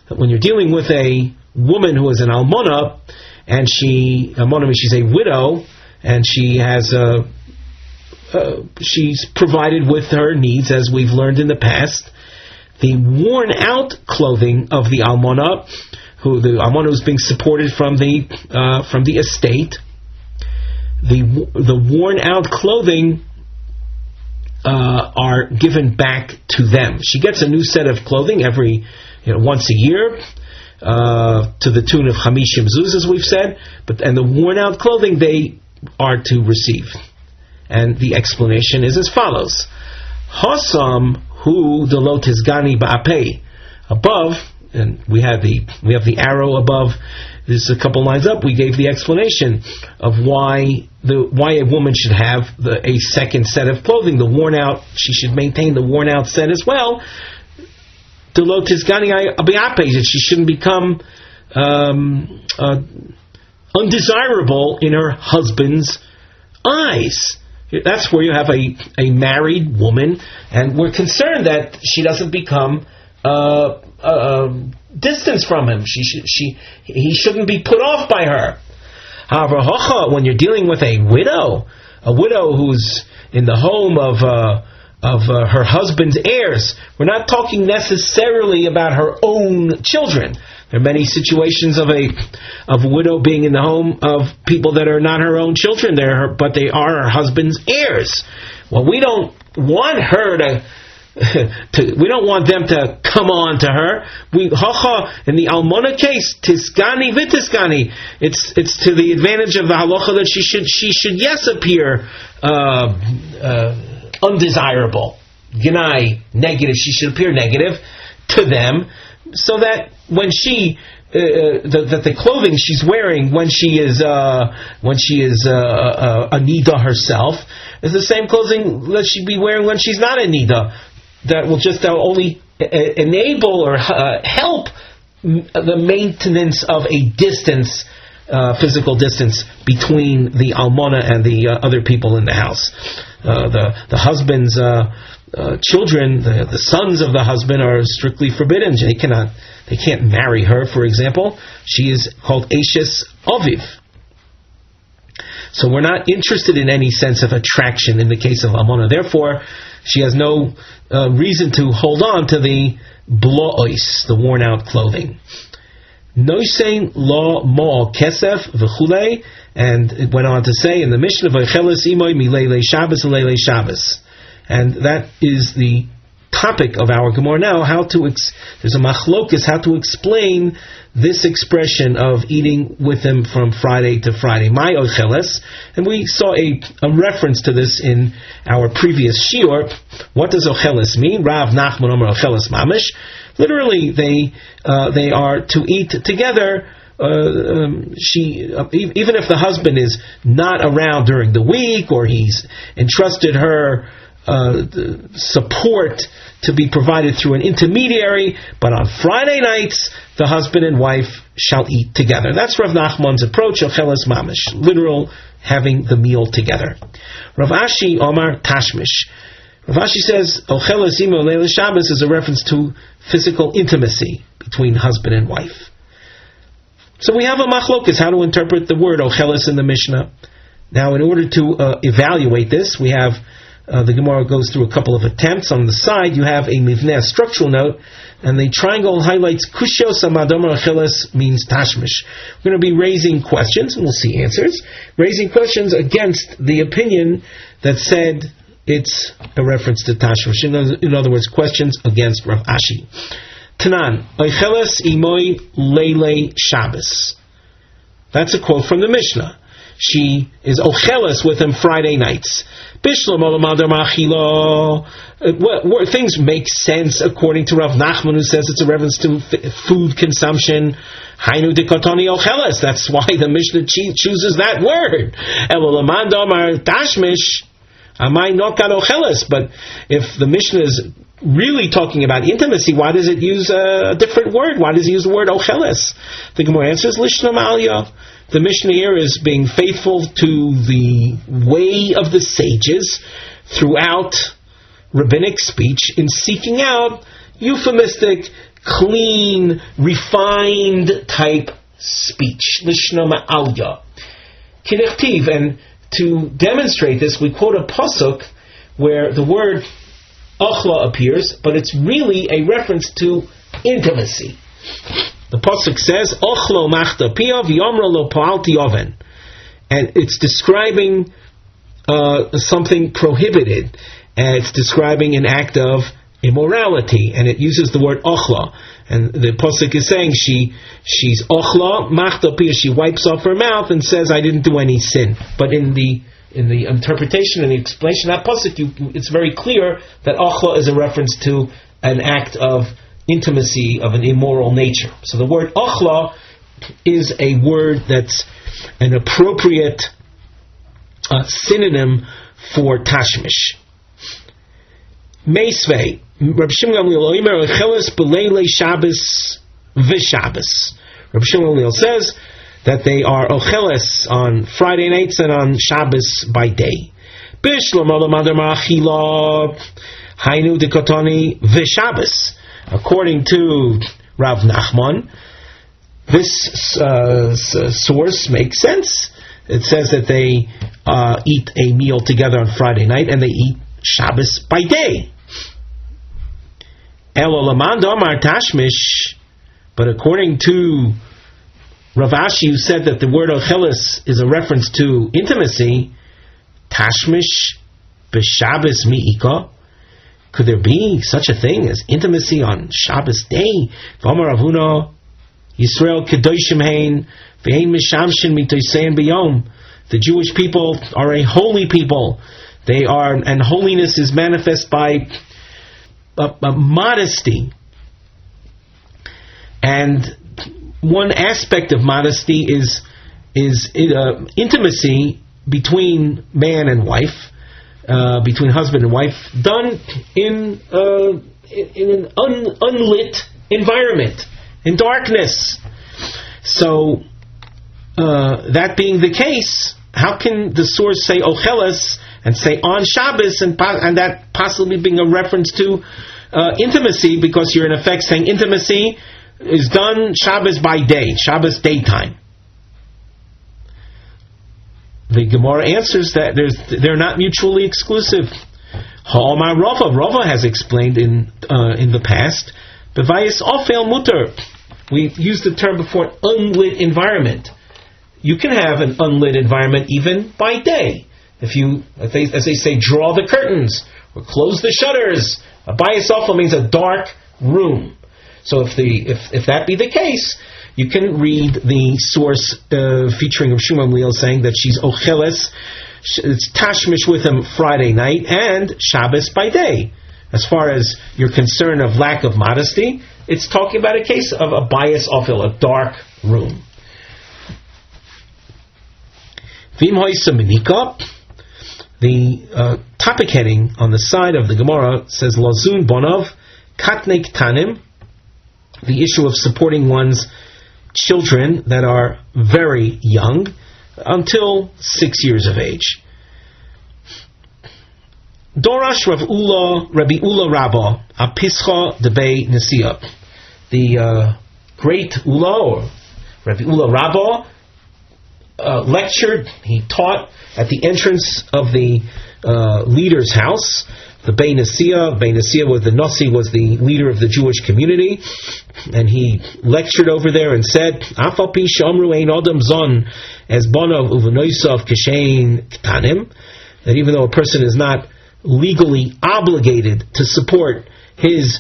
When you're dealing with a woman who is an almona, and she's a widow, and she has she's provided with her needs, as we've learned in the past. The worn out clothing of the almona, who's being supported from the estate, the worn out clothing are given back to them. She gets a new set of clothing every once a year, to the tune of 50 zuz, as we've said, and the worn out clothing they are to receive. And the explanation is as follows: Hasam hu delo tizgani ba'apei. Above, and we have the arrow above. This is a couple lines up. We gave the explanation of why a woman should have a second set of clothing. The worn out, she should maintain the worn out set as well. Delo tizgani ba'apei, that she shouldn't become undesirable in her husband's eyes. That's where you have a married woman, and we're concerned that she doesn't become distance from him. He shouldn't be put off by her. However, when you're dealing with a widow who's in the home of her husband's heirs, we're not talking necessarily about her own children. There are many situations of a widow being in the home of people that are not her own children, but they are her husband's heirs. Well, we don't want her we don't want them to come on to her. In the almona case, tiskani vitiskani, it's to the advantage of the halacha that she should yes appear undesirable, negative. She should appear negative to them, so that when she the clothing she's wearing when she is a nida herself is the same clothing that she'd be wearing when she's not a nida. That will only enable or help the maintenance of a distance, physical distance between the almona and the other people in the house. The husband's children, the sons of the husband, are strictly forbidden. They can't marry her, for example. She is called Ashes Aviv. So we're not interested in any sense of attraction in the case of almona. Therefore, she has no reason to hold on to the blois, the worn out clothing. Noisein lo mo kesef v'chulei, and it went on to say in the Mishnah, v'cheles imoy milele Shabbos leile Shabbos, and that is the topic of our Gemara now. There's a machlokus how to explain this expression of eating with him from Friday to Friday. My ocheles, and we saw a reference to this in our previous shiur. What does ocheles mean? Rav Nachman Omer ocheles mamish. Literally, they are to eat together. Even if the husband is not around during the week, or he's entrusted her support to be provided through an intermediary, but on Friday nights the husband and wife shall eat together. That's Rav Nachman's approach, ocheles mamish, literal having the meal together. Rav Ashi Omar Tashmish. Rav Ashi says ocheles imo leila Shabbos is a reference to physical intimacy between husband and wife. So we have a machlokas how to interpret the word ocheles in the Mishnah. Now, in order to evaluate this, we have the Gemara goes through a couple of attempts. On the side, you have a mivneh, structural note, and the triangle highlights kushos amadom ocheles means tashmish. We're going to be raising questions, and we'll see answers. Raising questions against the opinion that said it's a reference to tashmish. In other words, questions against Rav Ashi. Tanan, ocheles imoy leile Shabbos. That's a quote from the Mishnah. She is ocheles with him Friday nights. Things make sense according to Rav Nachman, who says it's a reference to food consumption. Hainu dikotoni ocheles. That's why the Mishnah chooses that word. But if the Mishnah is really talking about intimacy, why does it use a different word? Why does it use the word ocheles? The Gemara answers, Lishna Ma'aliyah. The Mishnah here is being faithful to the way of the sages throughout rabbinic speech in seeking out euphemistic, clean, refined type speech. Lishna Ma'aliyah. Kinechtiv. And to demonstrate this, we quote a pasuk where the word achla appears, but it's really a reference to intimacy. The pasuk says, "Ochlo machta pia v'yomra lo pa'alti oven," and it's describing something prohibited, and it's describing an act of immorality, and it uses the word ochla. And the pasuk is saying she's ochla machta pia. She wipes off her mouth and says, "I didn't do any sin." But in the interpretation and the explanation of that pasuk, it's very clear that ochla is a reference to an act of intimacy of an immoral nature. So the word ochla is a word that's an appropriate synonym for tashmish. Meisvei, Reb Shimon Gamliel Oimer Ocheles B'leilei Shabbos v'Shabbos. Reb Shimon Gamliel says that they are ocheles on Friday nights and on Shabbos by day. Bishlam Olam Ma'achila Hainu Dikotoni v'Shabbos. According to Rav Nachman, this source makes sense. It says that they eat a meal together on Friday night and they eat Shabbos by day. But according to Rav Ashi, who said that the word ocheles is a reference to intimacy, tashmish b'Shabbos mi'ika. Could there be such a thing as intimacy on Shabbos day? V'amar Avuna Yisrael kedoshim hein v'hein mishamshin mitosein b'yom. The Jewish people are a holy people. They are, and holiness is manifest by modesty. And one aspect of modesty is intimacy between man and wife. Between husband and wife, done in an unlit environment, in darkness. So, that being the case, how can the source say ocheles and say on Shabbos and that possibly being a reference to intimacy, because you're in effect saying intimacy is done Shabbos by day, Shabbos daytime. The Gemara answers that they're not mutually exclusive. Ha'omar Rava has explained in the past, B'vayis ofel muter. We've used the term before, unlit environment. You can have an unlit environment even by day. If you, as they say, draw the curtains or close the shutters. A bayis ofel means a dark room. So if that be the case, you can read the source featuring Rav Shimon Gamliel saying that she's ocheles, it's tashmish with him Friday night and Shabbos by day. As far as your concern of lack of modesty, it's talking about a case of a bayis ofel, a dark room. Vim hoisa minika. The topic heading on the side of the Gemara says lazun bonov katne ktanim. The issue of supporting one's children that are very young until 6 years of age. Dorash Rabbi Ula Rabba Apischa Debei Nesia. The great Ula, or Rabbi Ula Rabba, lectured, he taught at the entrance of the leader's house. The Beit Nesia was the Nasi, was the leader of the Jewish community, and he lectured over there and said, "Afal pi shamru ein adam zon as bonav uvenoisav kashein ktanim," that even though a person is not legally obligated to support his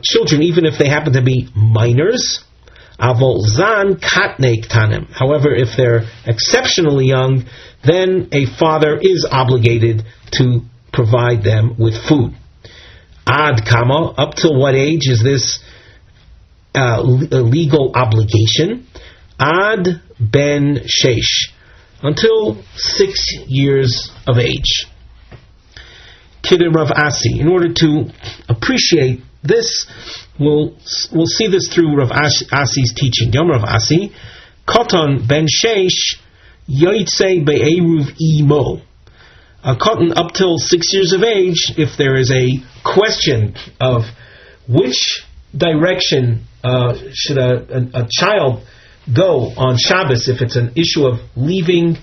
children, even if they happen to be minors, Avol zan katne ktanim. However, if they're exceptionally young, then a father is obligated to provide them with food. Ad kama, up till what age is this a legal obligation? Ad ben sheish, until 6 years of age. Kidin Rav Asi. In order to appreciate this, we'll see this through Rav Asi's teaching. Yom Rav Asi, Koton ben sheish yoitze be'eruv imo. A cotton up till 6 years of age, if there is a question of which direction should a child go on Shabbos, if it's an issue of leaving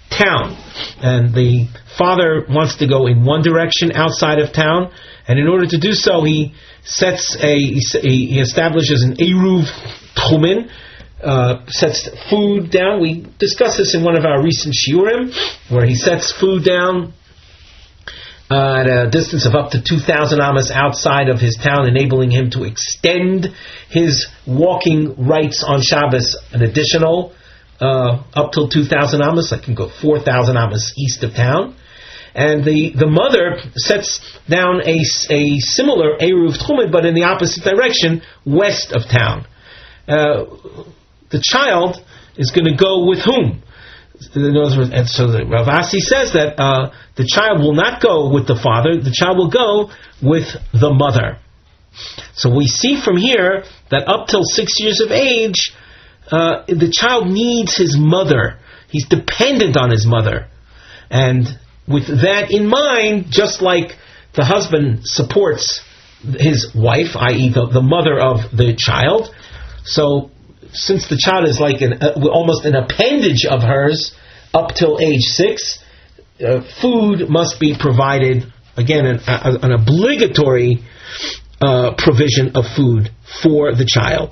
town, and the father wants to go in one direction outside of town, and in order to do so, he establishes an eruv tchumen, sets food down. We discussed this in one of our recent shiurim, where he sets food down at a distance of up to 2,000 amas outside of his town, enabling him to extend his walking rights on Shabbos an additional up till 2,000 amas. I can go 4,000 amas east of town. And the mother sets down a similar eruv tchumen, but in the opposite direction, west of town. The child is going to go with whom? And so Rav Asi says that the child will not go with the father, the child will go with the mother. So we see from here that up till 6 years of age, the child needs his mother. He's dependent on his mother. And with that in mind, just like the husband supports his wife, i.e. the mother of the child, so since the child is like almost an appendage of hers up till age 6, food must be provided, again, an obligatory provision of food for the child.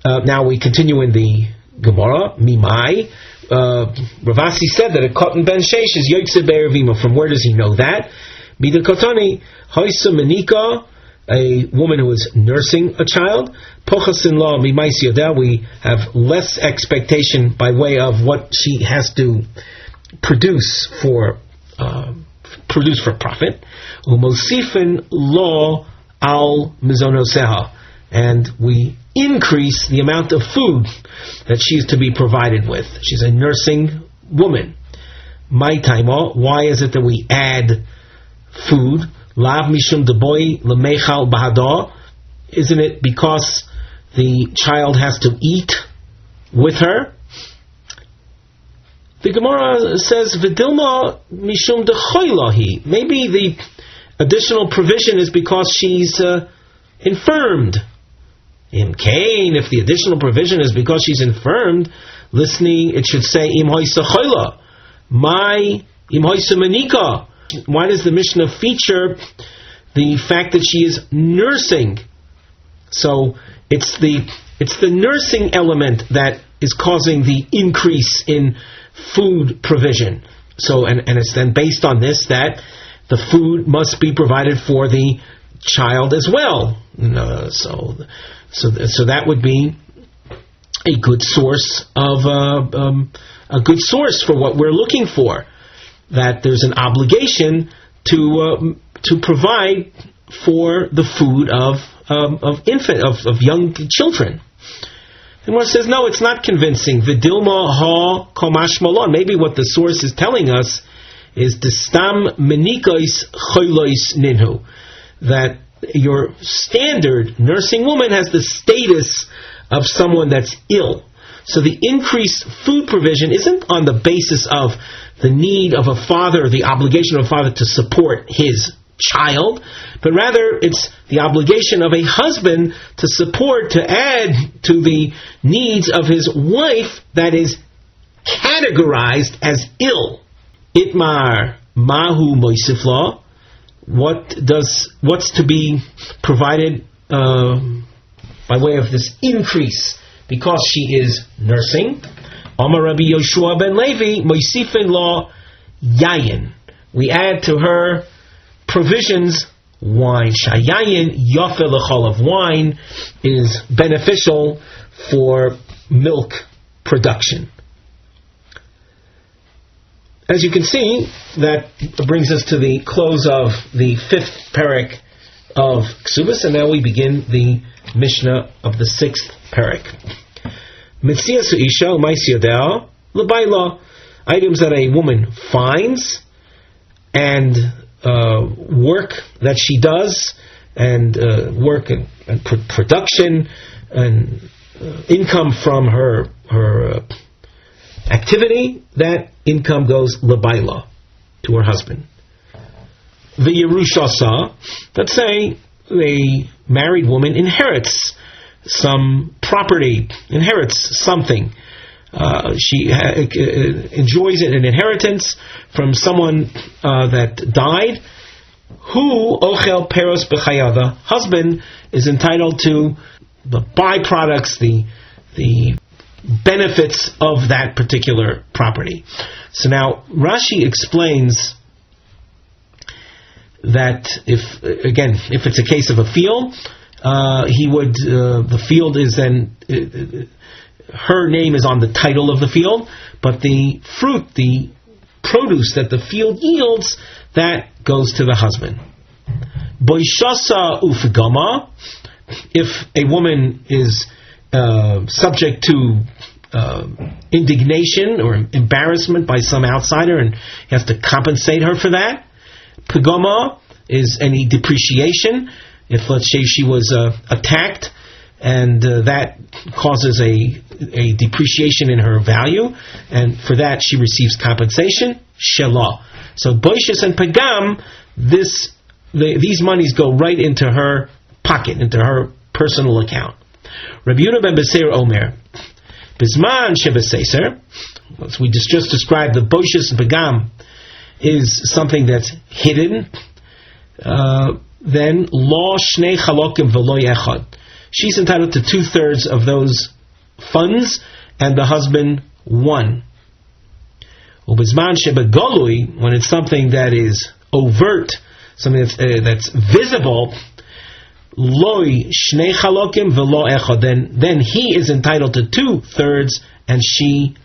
Now we continue in the Gemara, Mimai. Rav Asi said that a cotton ben sheish is yoytze be'eruvimo. From where does he know that? Mida kotani, hoisa menika, a woman who is nursing a child. Pochasin law mimais yoda, we have less expectation by way of what she has to produce for profit. Umosifin law al mizonoseha, and we increase the amount of food that she is to be provided with. She's a nursing woman. My taimo, why is it that we add food? Lav mishum deboy lemechal bahada. Isn't it because the child has to eat with her? The Gemara says v'dilma mishum dechoylahi. Maybe the additional provision is because she's infirmed. Im kain, if the additional provision is because she's infirmed, listening, it should say im hoysa choyla, my im hoysa manika. Why does the Mishnah feature the fact that she is nursing? So it's the nursing element that is causing the increase in food provision. So and it's then based on this that the food must be provided for the child as well. So that would be a good source of for what we're looking for. That there's an obligation to provide for the food of young children. And one says, no, it's not convincing. Vidilma ha komash malon. Maybe what the source is telling us is the stam menikois choylois ninhu, that your standard nursing woman has the status of someone that's ill. So the increased food provision isn't on the basis of the need of a father, the obligation of a father to support his child, but rather it's the obligation of a husband to support, to add to the needs of his wife that is categorized as ill. Itmar mahu moisifla. What's to be provided by way of this increase because she is nursing? Amar Rabbi Yoshua ben Levi, moisifin law yayin. We add to her provisions wine. Shayayin yafeh l'chalav. Wine is beneficial for milk production. As you can see, that brings us to the close of the 5th parak of Kesubos, and now we begin the Mishnah of the 6th parak. Mitzias isha u'maisiyadeh l'bayla. Items that a woman finds and work that she does, and work and production and income from her activity, that income goes l'bayla, to her husband. V'yerushasa, let's say a married woman inherits some property, inherits something. She enjoys an inheritance from someone that died. Who ochel peros b'chayava? Husband is entitled to the byproducts, the benefits of that particular property. So now Rashi explains that if it's a case of a field, the field is then, her name is on the title of the field, but the fruit, the produce that the field yields, that goes to the husband. Boishasa ufgama, if a woman is subject to indignation or embarrassment by some outsider and he has to compensate her for that. Pagama is any depreciation. If, let's say, she was attacked and that causes a depreciation in her value, and for that she receives compensation, shelah. So boishas and pagam, these monies go right into her pocket, into her personal account. Rabbi Yehuda ben Beseir Omer, Bisman shebeseser, we just described the boishas and pagam is something that's hidden. Then law shnei chalokim v'lo echad. She's entitled to 2/3 of those funds, and the husband 1. Ubizman shebegolui, when it's something that is overt, something that's visible, loi shnei chalokim v'lo echad. Then he is entitled to 2/3 and she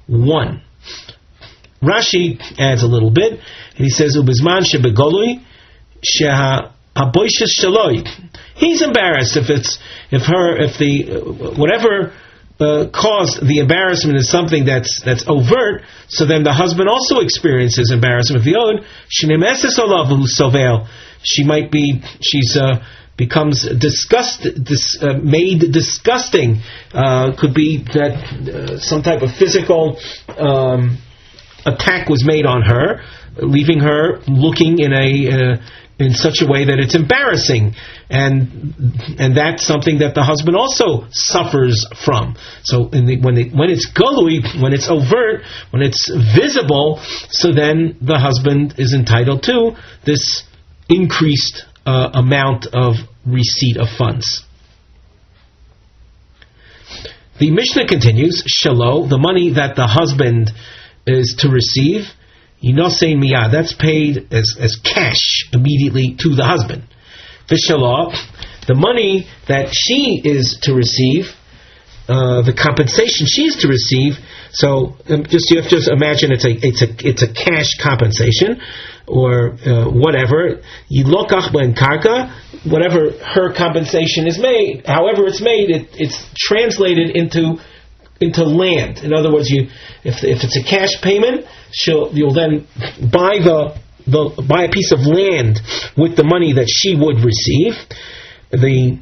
1. Rashi adds a little bit, and he says, "Ubizman shebegolui sheha aboishes shaloi." He's embarrassed if whatever caused the embarrassment is something that's overt. So then the husband also experiences embarrassment. V'yod shnemeses olavu sovel. She's becomes made disgusting. Could be that some type of physical attack was made on her, leaving her looking in such a way that it's embarrassing, and that's something that the husband also suffers from. So when it's galui, when it's overt, when it's visible, so then the husband is entitled to this increased amount of receipt of funds. The Mishnah continues, shalo, the money that the husband is to receive, Yinosein miyad, that's paid as cash immediately to the husband. Vishalah, the money that she is to receive, the compensation she is to receive. So you have to just imagine it's a cash compensation or whatever. Yilokach ben karka, whatever her compensation is made, however it's made, it's translated into land. In other words, if it's a cash payment, you'll then buy buy a piece of land with the money that she would receive. The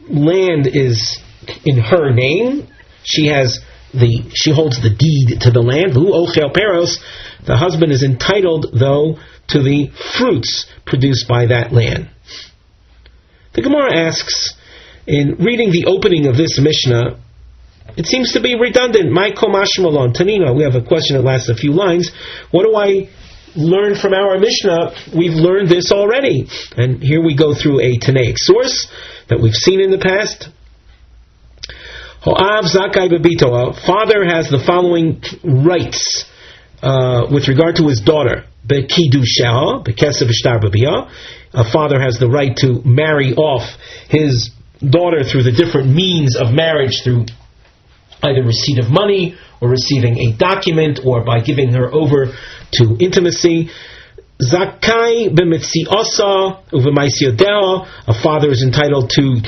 land is in her name. She holds the deed to the land. The husband is entitled, though, to the fruits produced by that land. The Gemara asks, in reading the opening of this Mishnah, it seems to be redundant. My komashmalon tanina. We have a question that lasts a few lines. What do I learn from our Mishnah? We've learned this already, and here we go through a Tanaic source that we've seen in the past. Ho'av zakai bebito. Father has the following rights with regard to his daughter. bekidusha, bekesef shtar babiyah. A father has the right to marry off his daughter through the different means of marriage, through either receipt of money or receiving a document or by giving her over to intimacy. Zakai b'mitziasa uv'maisiyadeh. A father is entitled to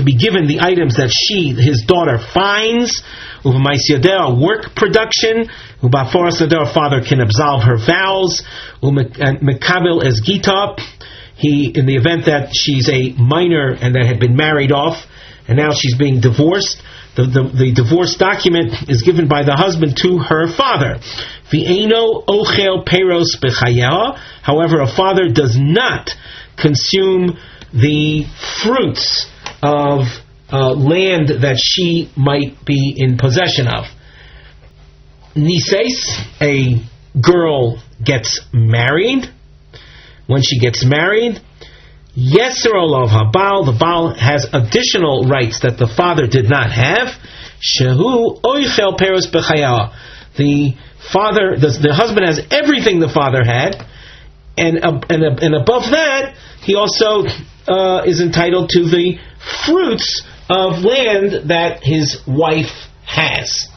be given the items that his daughter, finds. Uv'maisiyadeh, work production. U'ba'foras, a father can absolve her vows. U'mekabel es gita. In the event that she's a minor and that had been married off, and now she's being divorced, the divorce document is given by the husband to her father. V'eino ochel peros b'chayeha. However, a father does not consume the fruits of land that she might be in possession of. Nises, a girl gets married. When she gets married, Yeser olav habal, the Baal has additional rights that the father did not have. Shehu oichel peros b'chayeha. The husband has everything the father had, and above that, he also is entitled to the fruits of land that his wife has.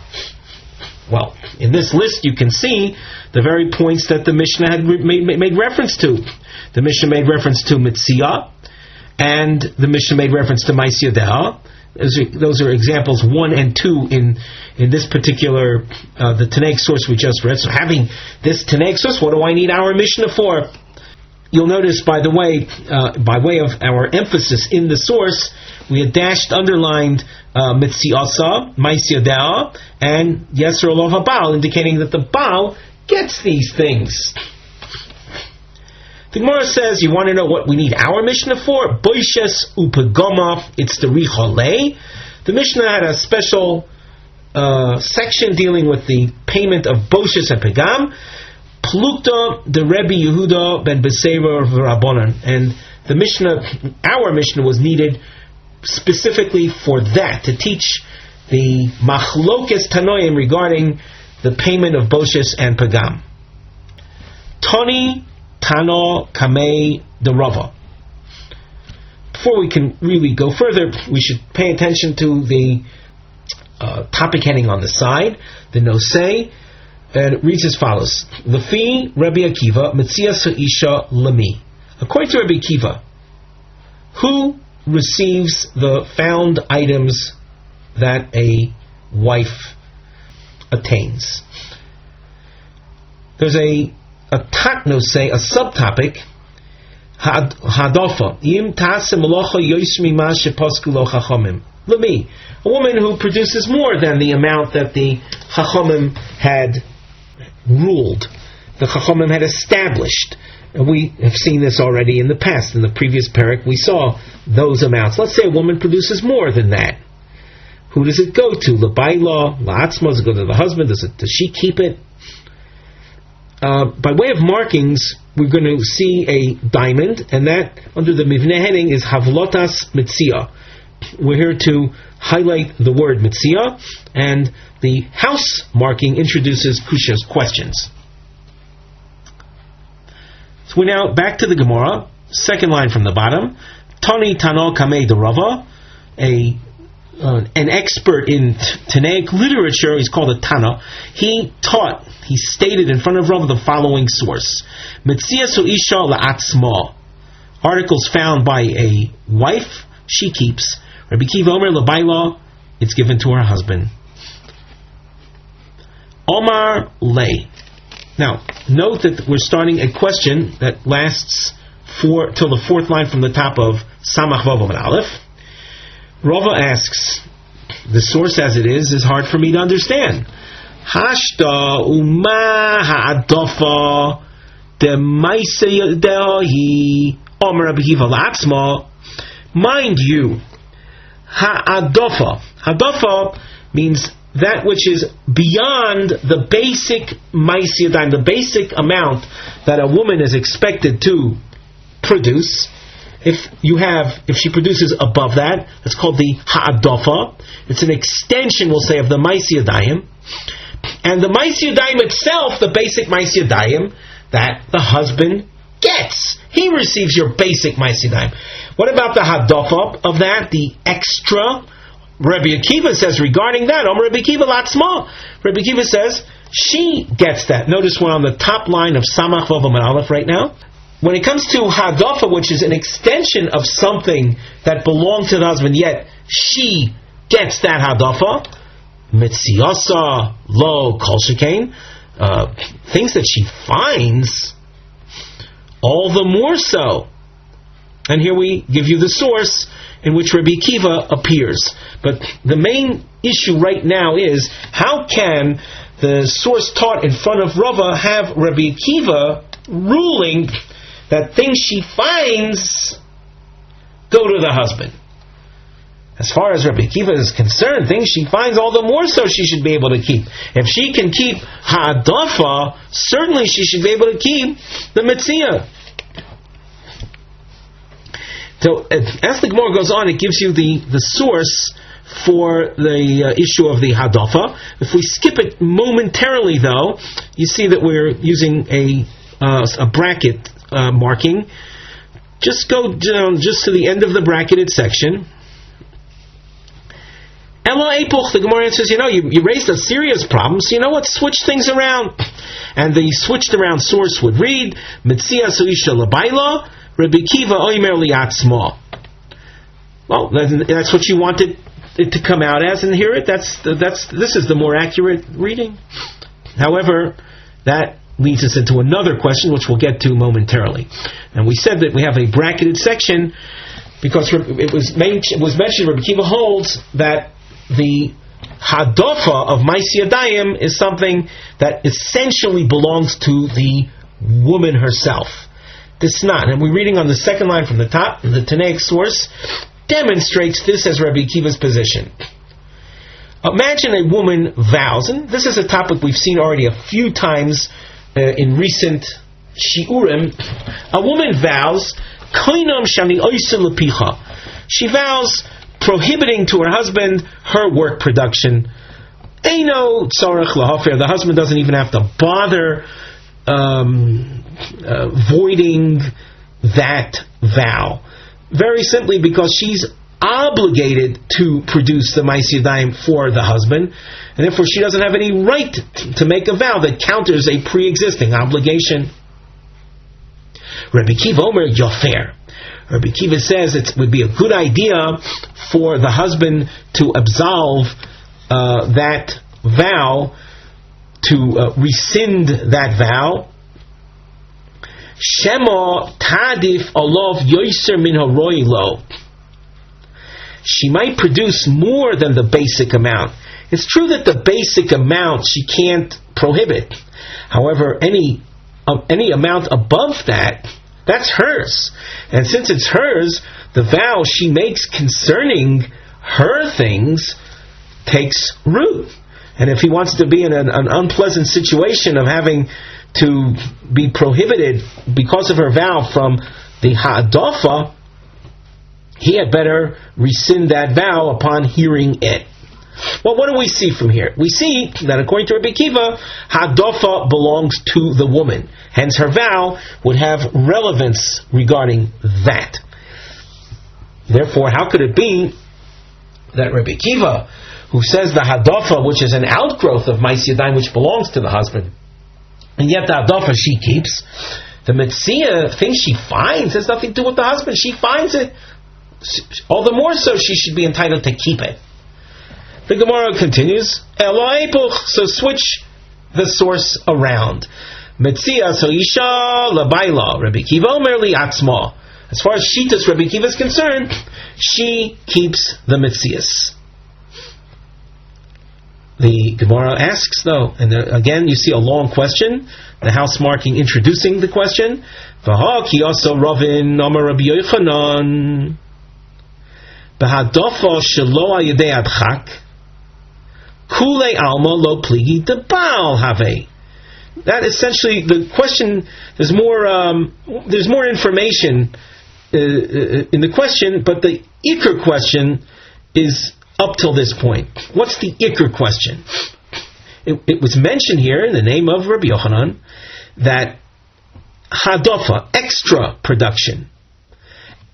Well, in this list you can see the very points that the Mishnah had made reference to. The Mishnah made reference to Mitziyah, and the Mishnah made reference to Maisiyadeh. Those are examples 1 and 2 in this particular, the Tanakh source we just read. So having this Tanakh source, what do I need our Mishnah for? You'll notice, by the way, by way of our emphasis in the source, we had underlined Mitziyasa, Maisiyadeh, and Yeser olav habal, indicating that the Baal gets these things. The Gemara says, you want to know what we need our Mishnah for? Boishes upegoma, it's the richolei. The Mishnah had a special section dealing with the payment of Boishes and Pegam. Plukta the Rebbe Yehuda ben Beseira v'Rabbanan. And the Mishnah, our Mishnah, was needed specifically for that, to teach the machlokes tanoim regarding the payment of Boishes and Pegam. Tani Tano Kamei the Rava. Before we can really go further, we should pay attention to the topic heading on the side, the nosei, and it reads as follows: Lefi Rabbi Akiva Metzia Isha Lami. According to Rabbi Akiva, who receives the found items that a wife attains? There's a tatnosei, a subtopic, hadafa. Im ta'aseh melacha yosh mima sheposku lo chachamim. Lemi, a woman who produces more than the amount that the chachamim had ruled, the chachamim had established. And we have seen this already in the past. In the previous parak, we saw those amounts. Let's say a woman produces more than that. Who does it go to? L'bayla, la'atzma, does it go to the husband? Does she keep it? By way of markings, we're going to see a diamond, and that under the Mivneh heading is Havlotas Mitzia. We're here to highlight the word Mitzia, and the house marking introduces Kusha's questions. So we're now back to the Gemara, second line from the bottom. Tani Tano Kamei de Rava, an expert in Tanaic literature, he's called a Tana. He stated in front of Rava the following source: Metzia su isha la'atzma. Articles found by a wife, she keeps. Rabbi Kiva Omer l'bayla, it's given to her husband. Omar lay. Now, note that we're starting a question that lasts till the fourth line from the top of Samach Vav Amud Aleph. Rava asks, the source as it is hard for me to understand. Hashta uma ha'adafa demaiseidahi Omer Rabbi Kiva la'atzma. Mind you, ha'adafa means that which is beyond the basic maisiyadayim, the basic amount that a woman is expected to produce. If she produces above that, that's called the ha'adafa. It's an extension, we'll say, of the maisiyadayim. And the maisiyadayim itself, the basic maisiyadayim, that the husband gets. He receives your basic ma'aseh. What about the hadafa of that, the extra? Rabbi Akiva says regarding that, Rabbi Akiva latzma. Rabbi Akiva says she gets that. Notice we're on the top line of Samach Vav Amud Aleph right now. When it comes to hadafa, which is an extension of something that belonged to the husband, yet she gets that hadafa, Mitziyasa lo kol shekain, things that she finds, all the more so. And here we give you the source in which Rabbi Akiva appears. But the main issue right now is, how can the source taught in front of Rava have Rabbi Akiva ruling that things she finds go to the husband? As far as Rabbi Akiva is concerned, things she finds, all the more so she should be able to keep. If she can keep ha'adafa, certainly she should be able to keep the mitzvah. So as the Gemara goes on, it gives you the source for the issue of the hadafa. If we skip it momentarily, though, you see that we're using a bracket marking. Just go down just to the end of the bracketed section. The Gemara answers, you raised a serious problem, so you know what? Switch things around. And the switched around source would read, Metzia Suisha Labaila, Rabbi Akiva Oimer Liatzma. Well, that's what you wanted it to come out as, and hear it. This is the more accurate reading. However, that leads us into another question, which we'll get to momentarily. And we said that we have a bracketed section because it was mentioned. Rabbi Akiva holds that the hadafa of Ma'aseh Yadayim is something that essentially belongs to the woman herself. This not, and we're reading on the second line from the top. The Tanaic source demonstrates this as Rabbi Akiva's position. Imagine a woman vows, and this is a topic we've seen already a few times in recent shiurim. A woman vows, she vows prohibiting to her husband her work production. Eino tzarech lahafer. The husband doesn't even have to bother voiding that vow. Very simply because she's obligated to produce the Ma'aseh Yadayim for the husband, and therefore she doesn't have any right to make a vow that counters a pre-existing obligation. Rabbi Akiva Omer Yofer. Rabbi Akiva says it would be a good idea for the husband to absolve that vow, to rescind that vow. Shema tadif alav yoser min haroilo. She might produce more than the basic amount. It's true that the basic amount she can't prohibit. However, any amount above that, that's hers. And since it's hers, the vow she makes concerning her things takes root. And if he wants to be in an unpleasant situation of having to be prohibited because of her vow from the ha'adafa, he had better rescind that vow upon hearing it. Well, what do we see from here? We see that according to Rabbi Akiva, ha'adafa belongs to the woman. Hence her vow would have relevance regarding that. Therefore, how could it be that Rabbi Akiva, who says the ha'adafa, which is an outgrowth of Ma'aseh Yadayim, which belongs to the husband, and yet the ha'adafa she keeps, the metzia, things she finds, has nothing to do with the husband. She finds it. All the more so she should be entitled to keep it. The Gemara continues, so switch the source around. Metzia so isha labayla, Rabbi Akiva Omer liatzma. As far as Shitas Rabbi Akiva is concerned, she keeps the metzias. The Gemara asks, though, and again you see a long question, the house marking introducing the question. V'ha ki also Ravin Amar Rabbi Yochanan b'hadafa shelo ayidei adchak kulei alma lo pligi debal have. That essentially the question. There's more information in the question, but the ikr question is up till this point. What's the ikr question? It was mentioned here in the name of Rabbi Yochanan that hadofa, extra production.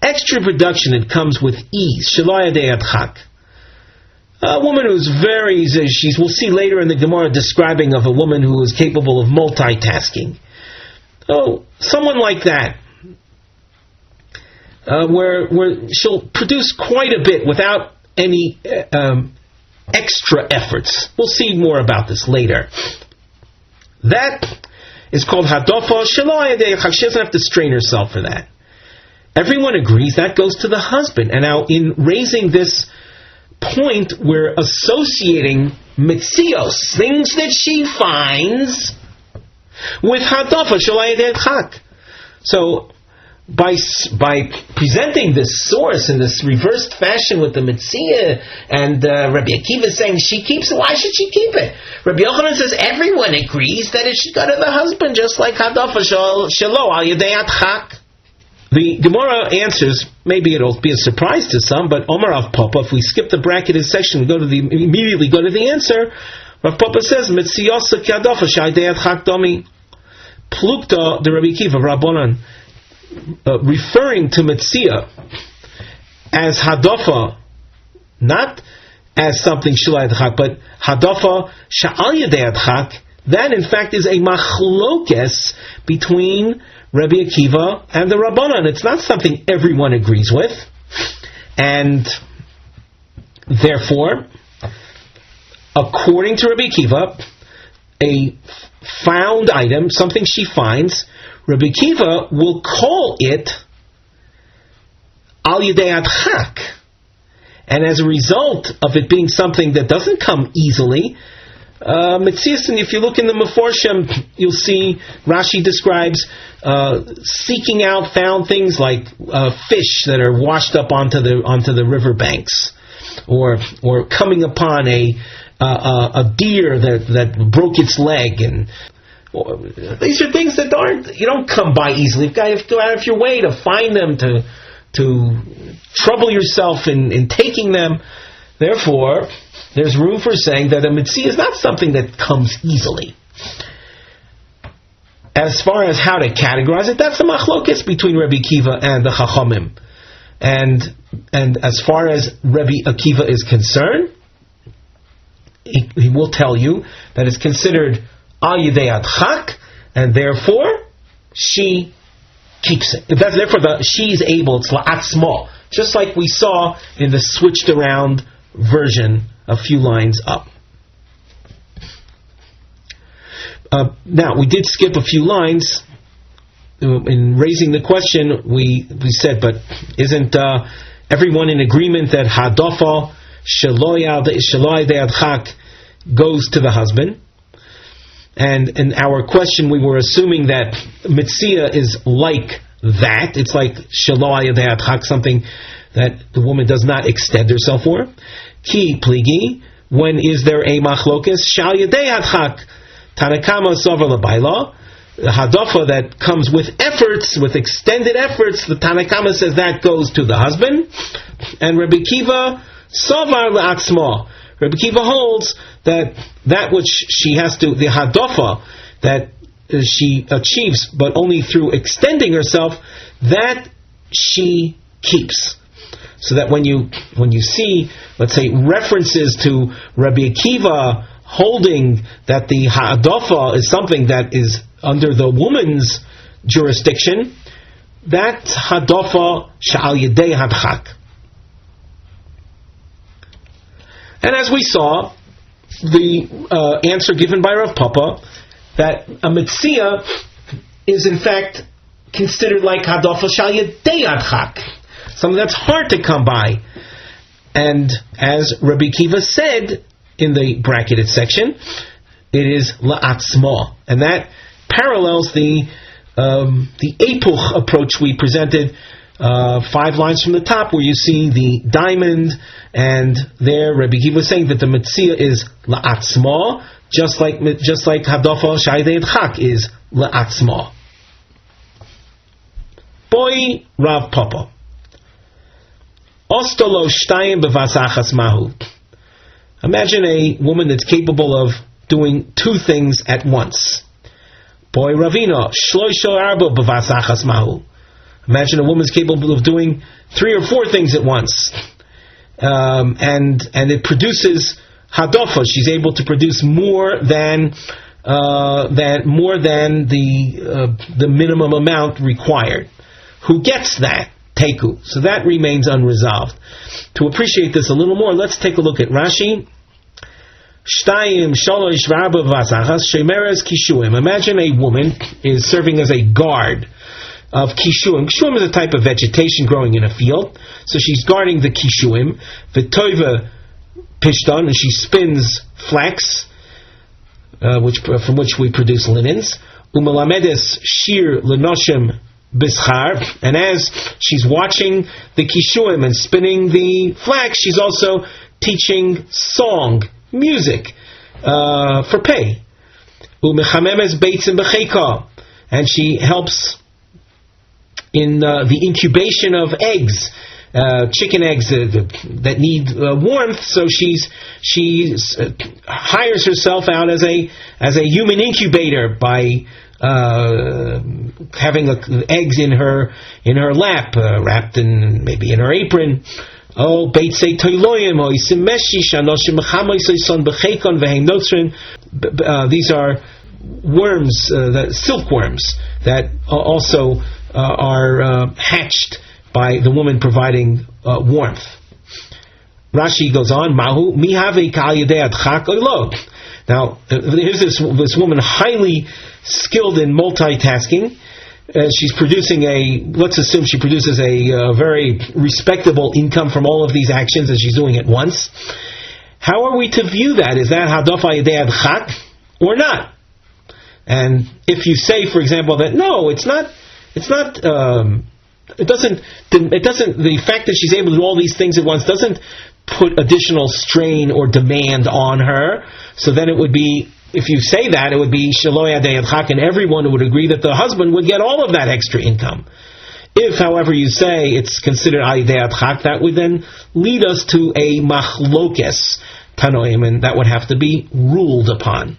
Extra production, it comes with ease. Shelo yadei adchak. A woman who's we'll see later in the Gemara describing of a woman who is capable of multitasking. Oh, someone like that, where she'll produce quite a bit without any extra efforts. We'll see more about this later. That is called hadofa shelo yadei adchak. She doesn't have to strain herself for that. Everyone agrees that goes to the husband. And now in raising this point, we're associating mitzios, things that she finds, with hadofa shelo yadei adchak. So by presenting this source in this reversed fashion with the mitzia, and Rabbi Akiva saying she keeps it, why should she keep it? Rabbi Yochanan says everyone agrees that it should go to the husband, just like hadofa shelo yadei adchak. The Gemara answers, maybe it'll be a surprise to some, but Omar Rav Papa, if we skip the bracketed section, immediately go to the answer. Rav Papa says, Mitziyosa kiadofa sh'ayidei adchak domi. Plukta the Rabbi Akiva Rabbanan, referring to Mitzia as hadofa, not as something shelo adchak, but hadofa sha'al yadei adchak. That in fact is a machlokes between Rabbi Akiva and the Rabbanan. It's not something everyone agrees with. And therefore, according to Rabbi Akiva, a found item, something she finds, Rabbi Akiva will call it al yadei adchak. And as a result of it being something that doesn't come easily, Metzias, and if you look in the Meforshim, you'll see Rashi describes seeking out found things like fish that are washed up onto the river banks, or coming upon a deer that broke its leg, and these are things that you don't come by easily. You have to go out of your way to find them, to trouble yourself in taking them. Therefore, there's room for saying that a mitzvah is not something that comes easily. As far as how to categorize it, that's the machlokes between Rabbi Akiva and the Chachamim. And as far as Rabbi Akiva is concerned, he will tell you that it's considered al yadei adchak, and therefore she keeps it. Therefore, she's able, it's la'atzma, just like we saw in the switched around version a few lines up. Now, we did skip a few lines in raising the question. We said, but isn't everyone in agreement that hadofa shelo yadei adchak goes to the husband? And in our question, we were assuming that mitzia is like that. It's like shelo yadei adchak, something that the woman does not extend herself for. Ki pligi, when is there a machlokes? Shal yadei adchak. Tanakama sover l'bayla. The hadofa that comes with efforts, with extended efforts, the Tanakama says that goes to the husband. And Rabbi Akiva sovar l'atzma. Rabbi Akiva holds that which she has to, the hadofa that she achieves, but only through extending herself, that she keeps. So that when you see, let's say, references to Rabbi Akiva holding that the hadofa is something that is under the woman's jurisdiction, that's hadofa sha'al yadei hadchak. And as we saw, the answer given by Rav Papa, that a mitzia is in fact considered like hadofa sha'al yadei hadchak, something that's hard to come by. And as Rabbi Akiva said in the bracketed section, it is la'atzma, and that parallels the epuch approach we presented 5 lines from the top, where you see the diamond, and there Rabbi Akiva was saying that the mitzia is la'atzma, just like hadofa sha'idei adchak is la'atzma. Boy Rav Papa. Ostolo shtayim bevasachas mahu. Imagine a woman that's capable of doing 2 things at once. Boy Ravina, shloisho arba b'vasachas mahu. Imagine a woman's capable of doing 3 or 4 things at once. And it produces hadofa. She's able to produce more than the minimum amount required. Who gets that? Teku. So that remains unresolved. To appreciate this a little more, let's take a look at Rashi. Shtayim shalosh rabba v'asachas shemeres kishuim. Imagine a woman is serving as a guard of kishuim. Kishuim is a type of vegetation growing in a field. So she's guarding the kishuim. V'toiva pishton, and she spins flax, from which we produce linens. Umelamedes shir lenoshim bischar, and as she's watching the kishuim and spinning the flax, she's also teaching song, music, for pay. Umechamemes beitzim b'cheika, and she helps in the incubation of eggs, chicken eggs that need warmth. So she hires herself out as a human incubator by having eggs in her lap, wrapped in maybe in her apron. Oh, beitzei toiloyim o isimeshi shanoshim mechamoisei son b'cheikon v'heim notzrin. These are worms, silkworms that also are hatched by the woman providing warmth. Rashi goes on, Mahu mihave ka'al yedei adchak oilo. Now, here's this woman highly skilled in multitasking. She's producing let's assume she produces a very respectable income from all of these actions, and she's doing it once. How are we to view that? Is that hadofa yedei adchak or not? And if you say, for example, that no, it doesn't. The fact that she's able to do all these things at once doesn't put additional strain or demand on her. So then it would be, if you say that, it would be shelo yadei adchak, and everyone would agree that the husband would get all of that extra income. If, however, you say it's considered yadei adchak, that would then lead us to a machlokes tanoim, and that would have to be ruled upon.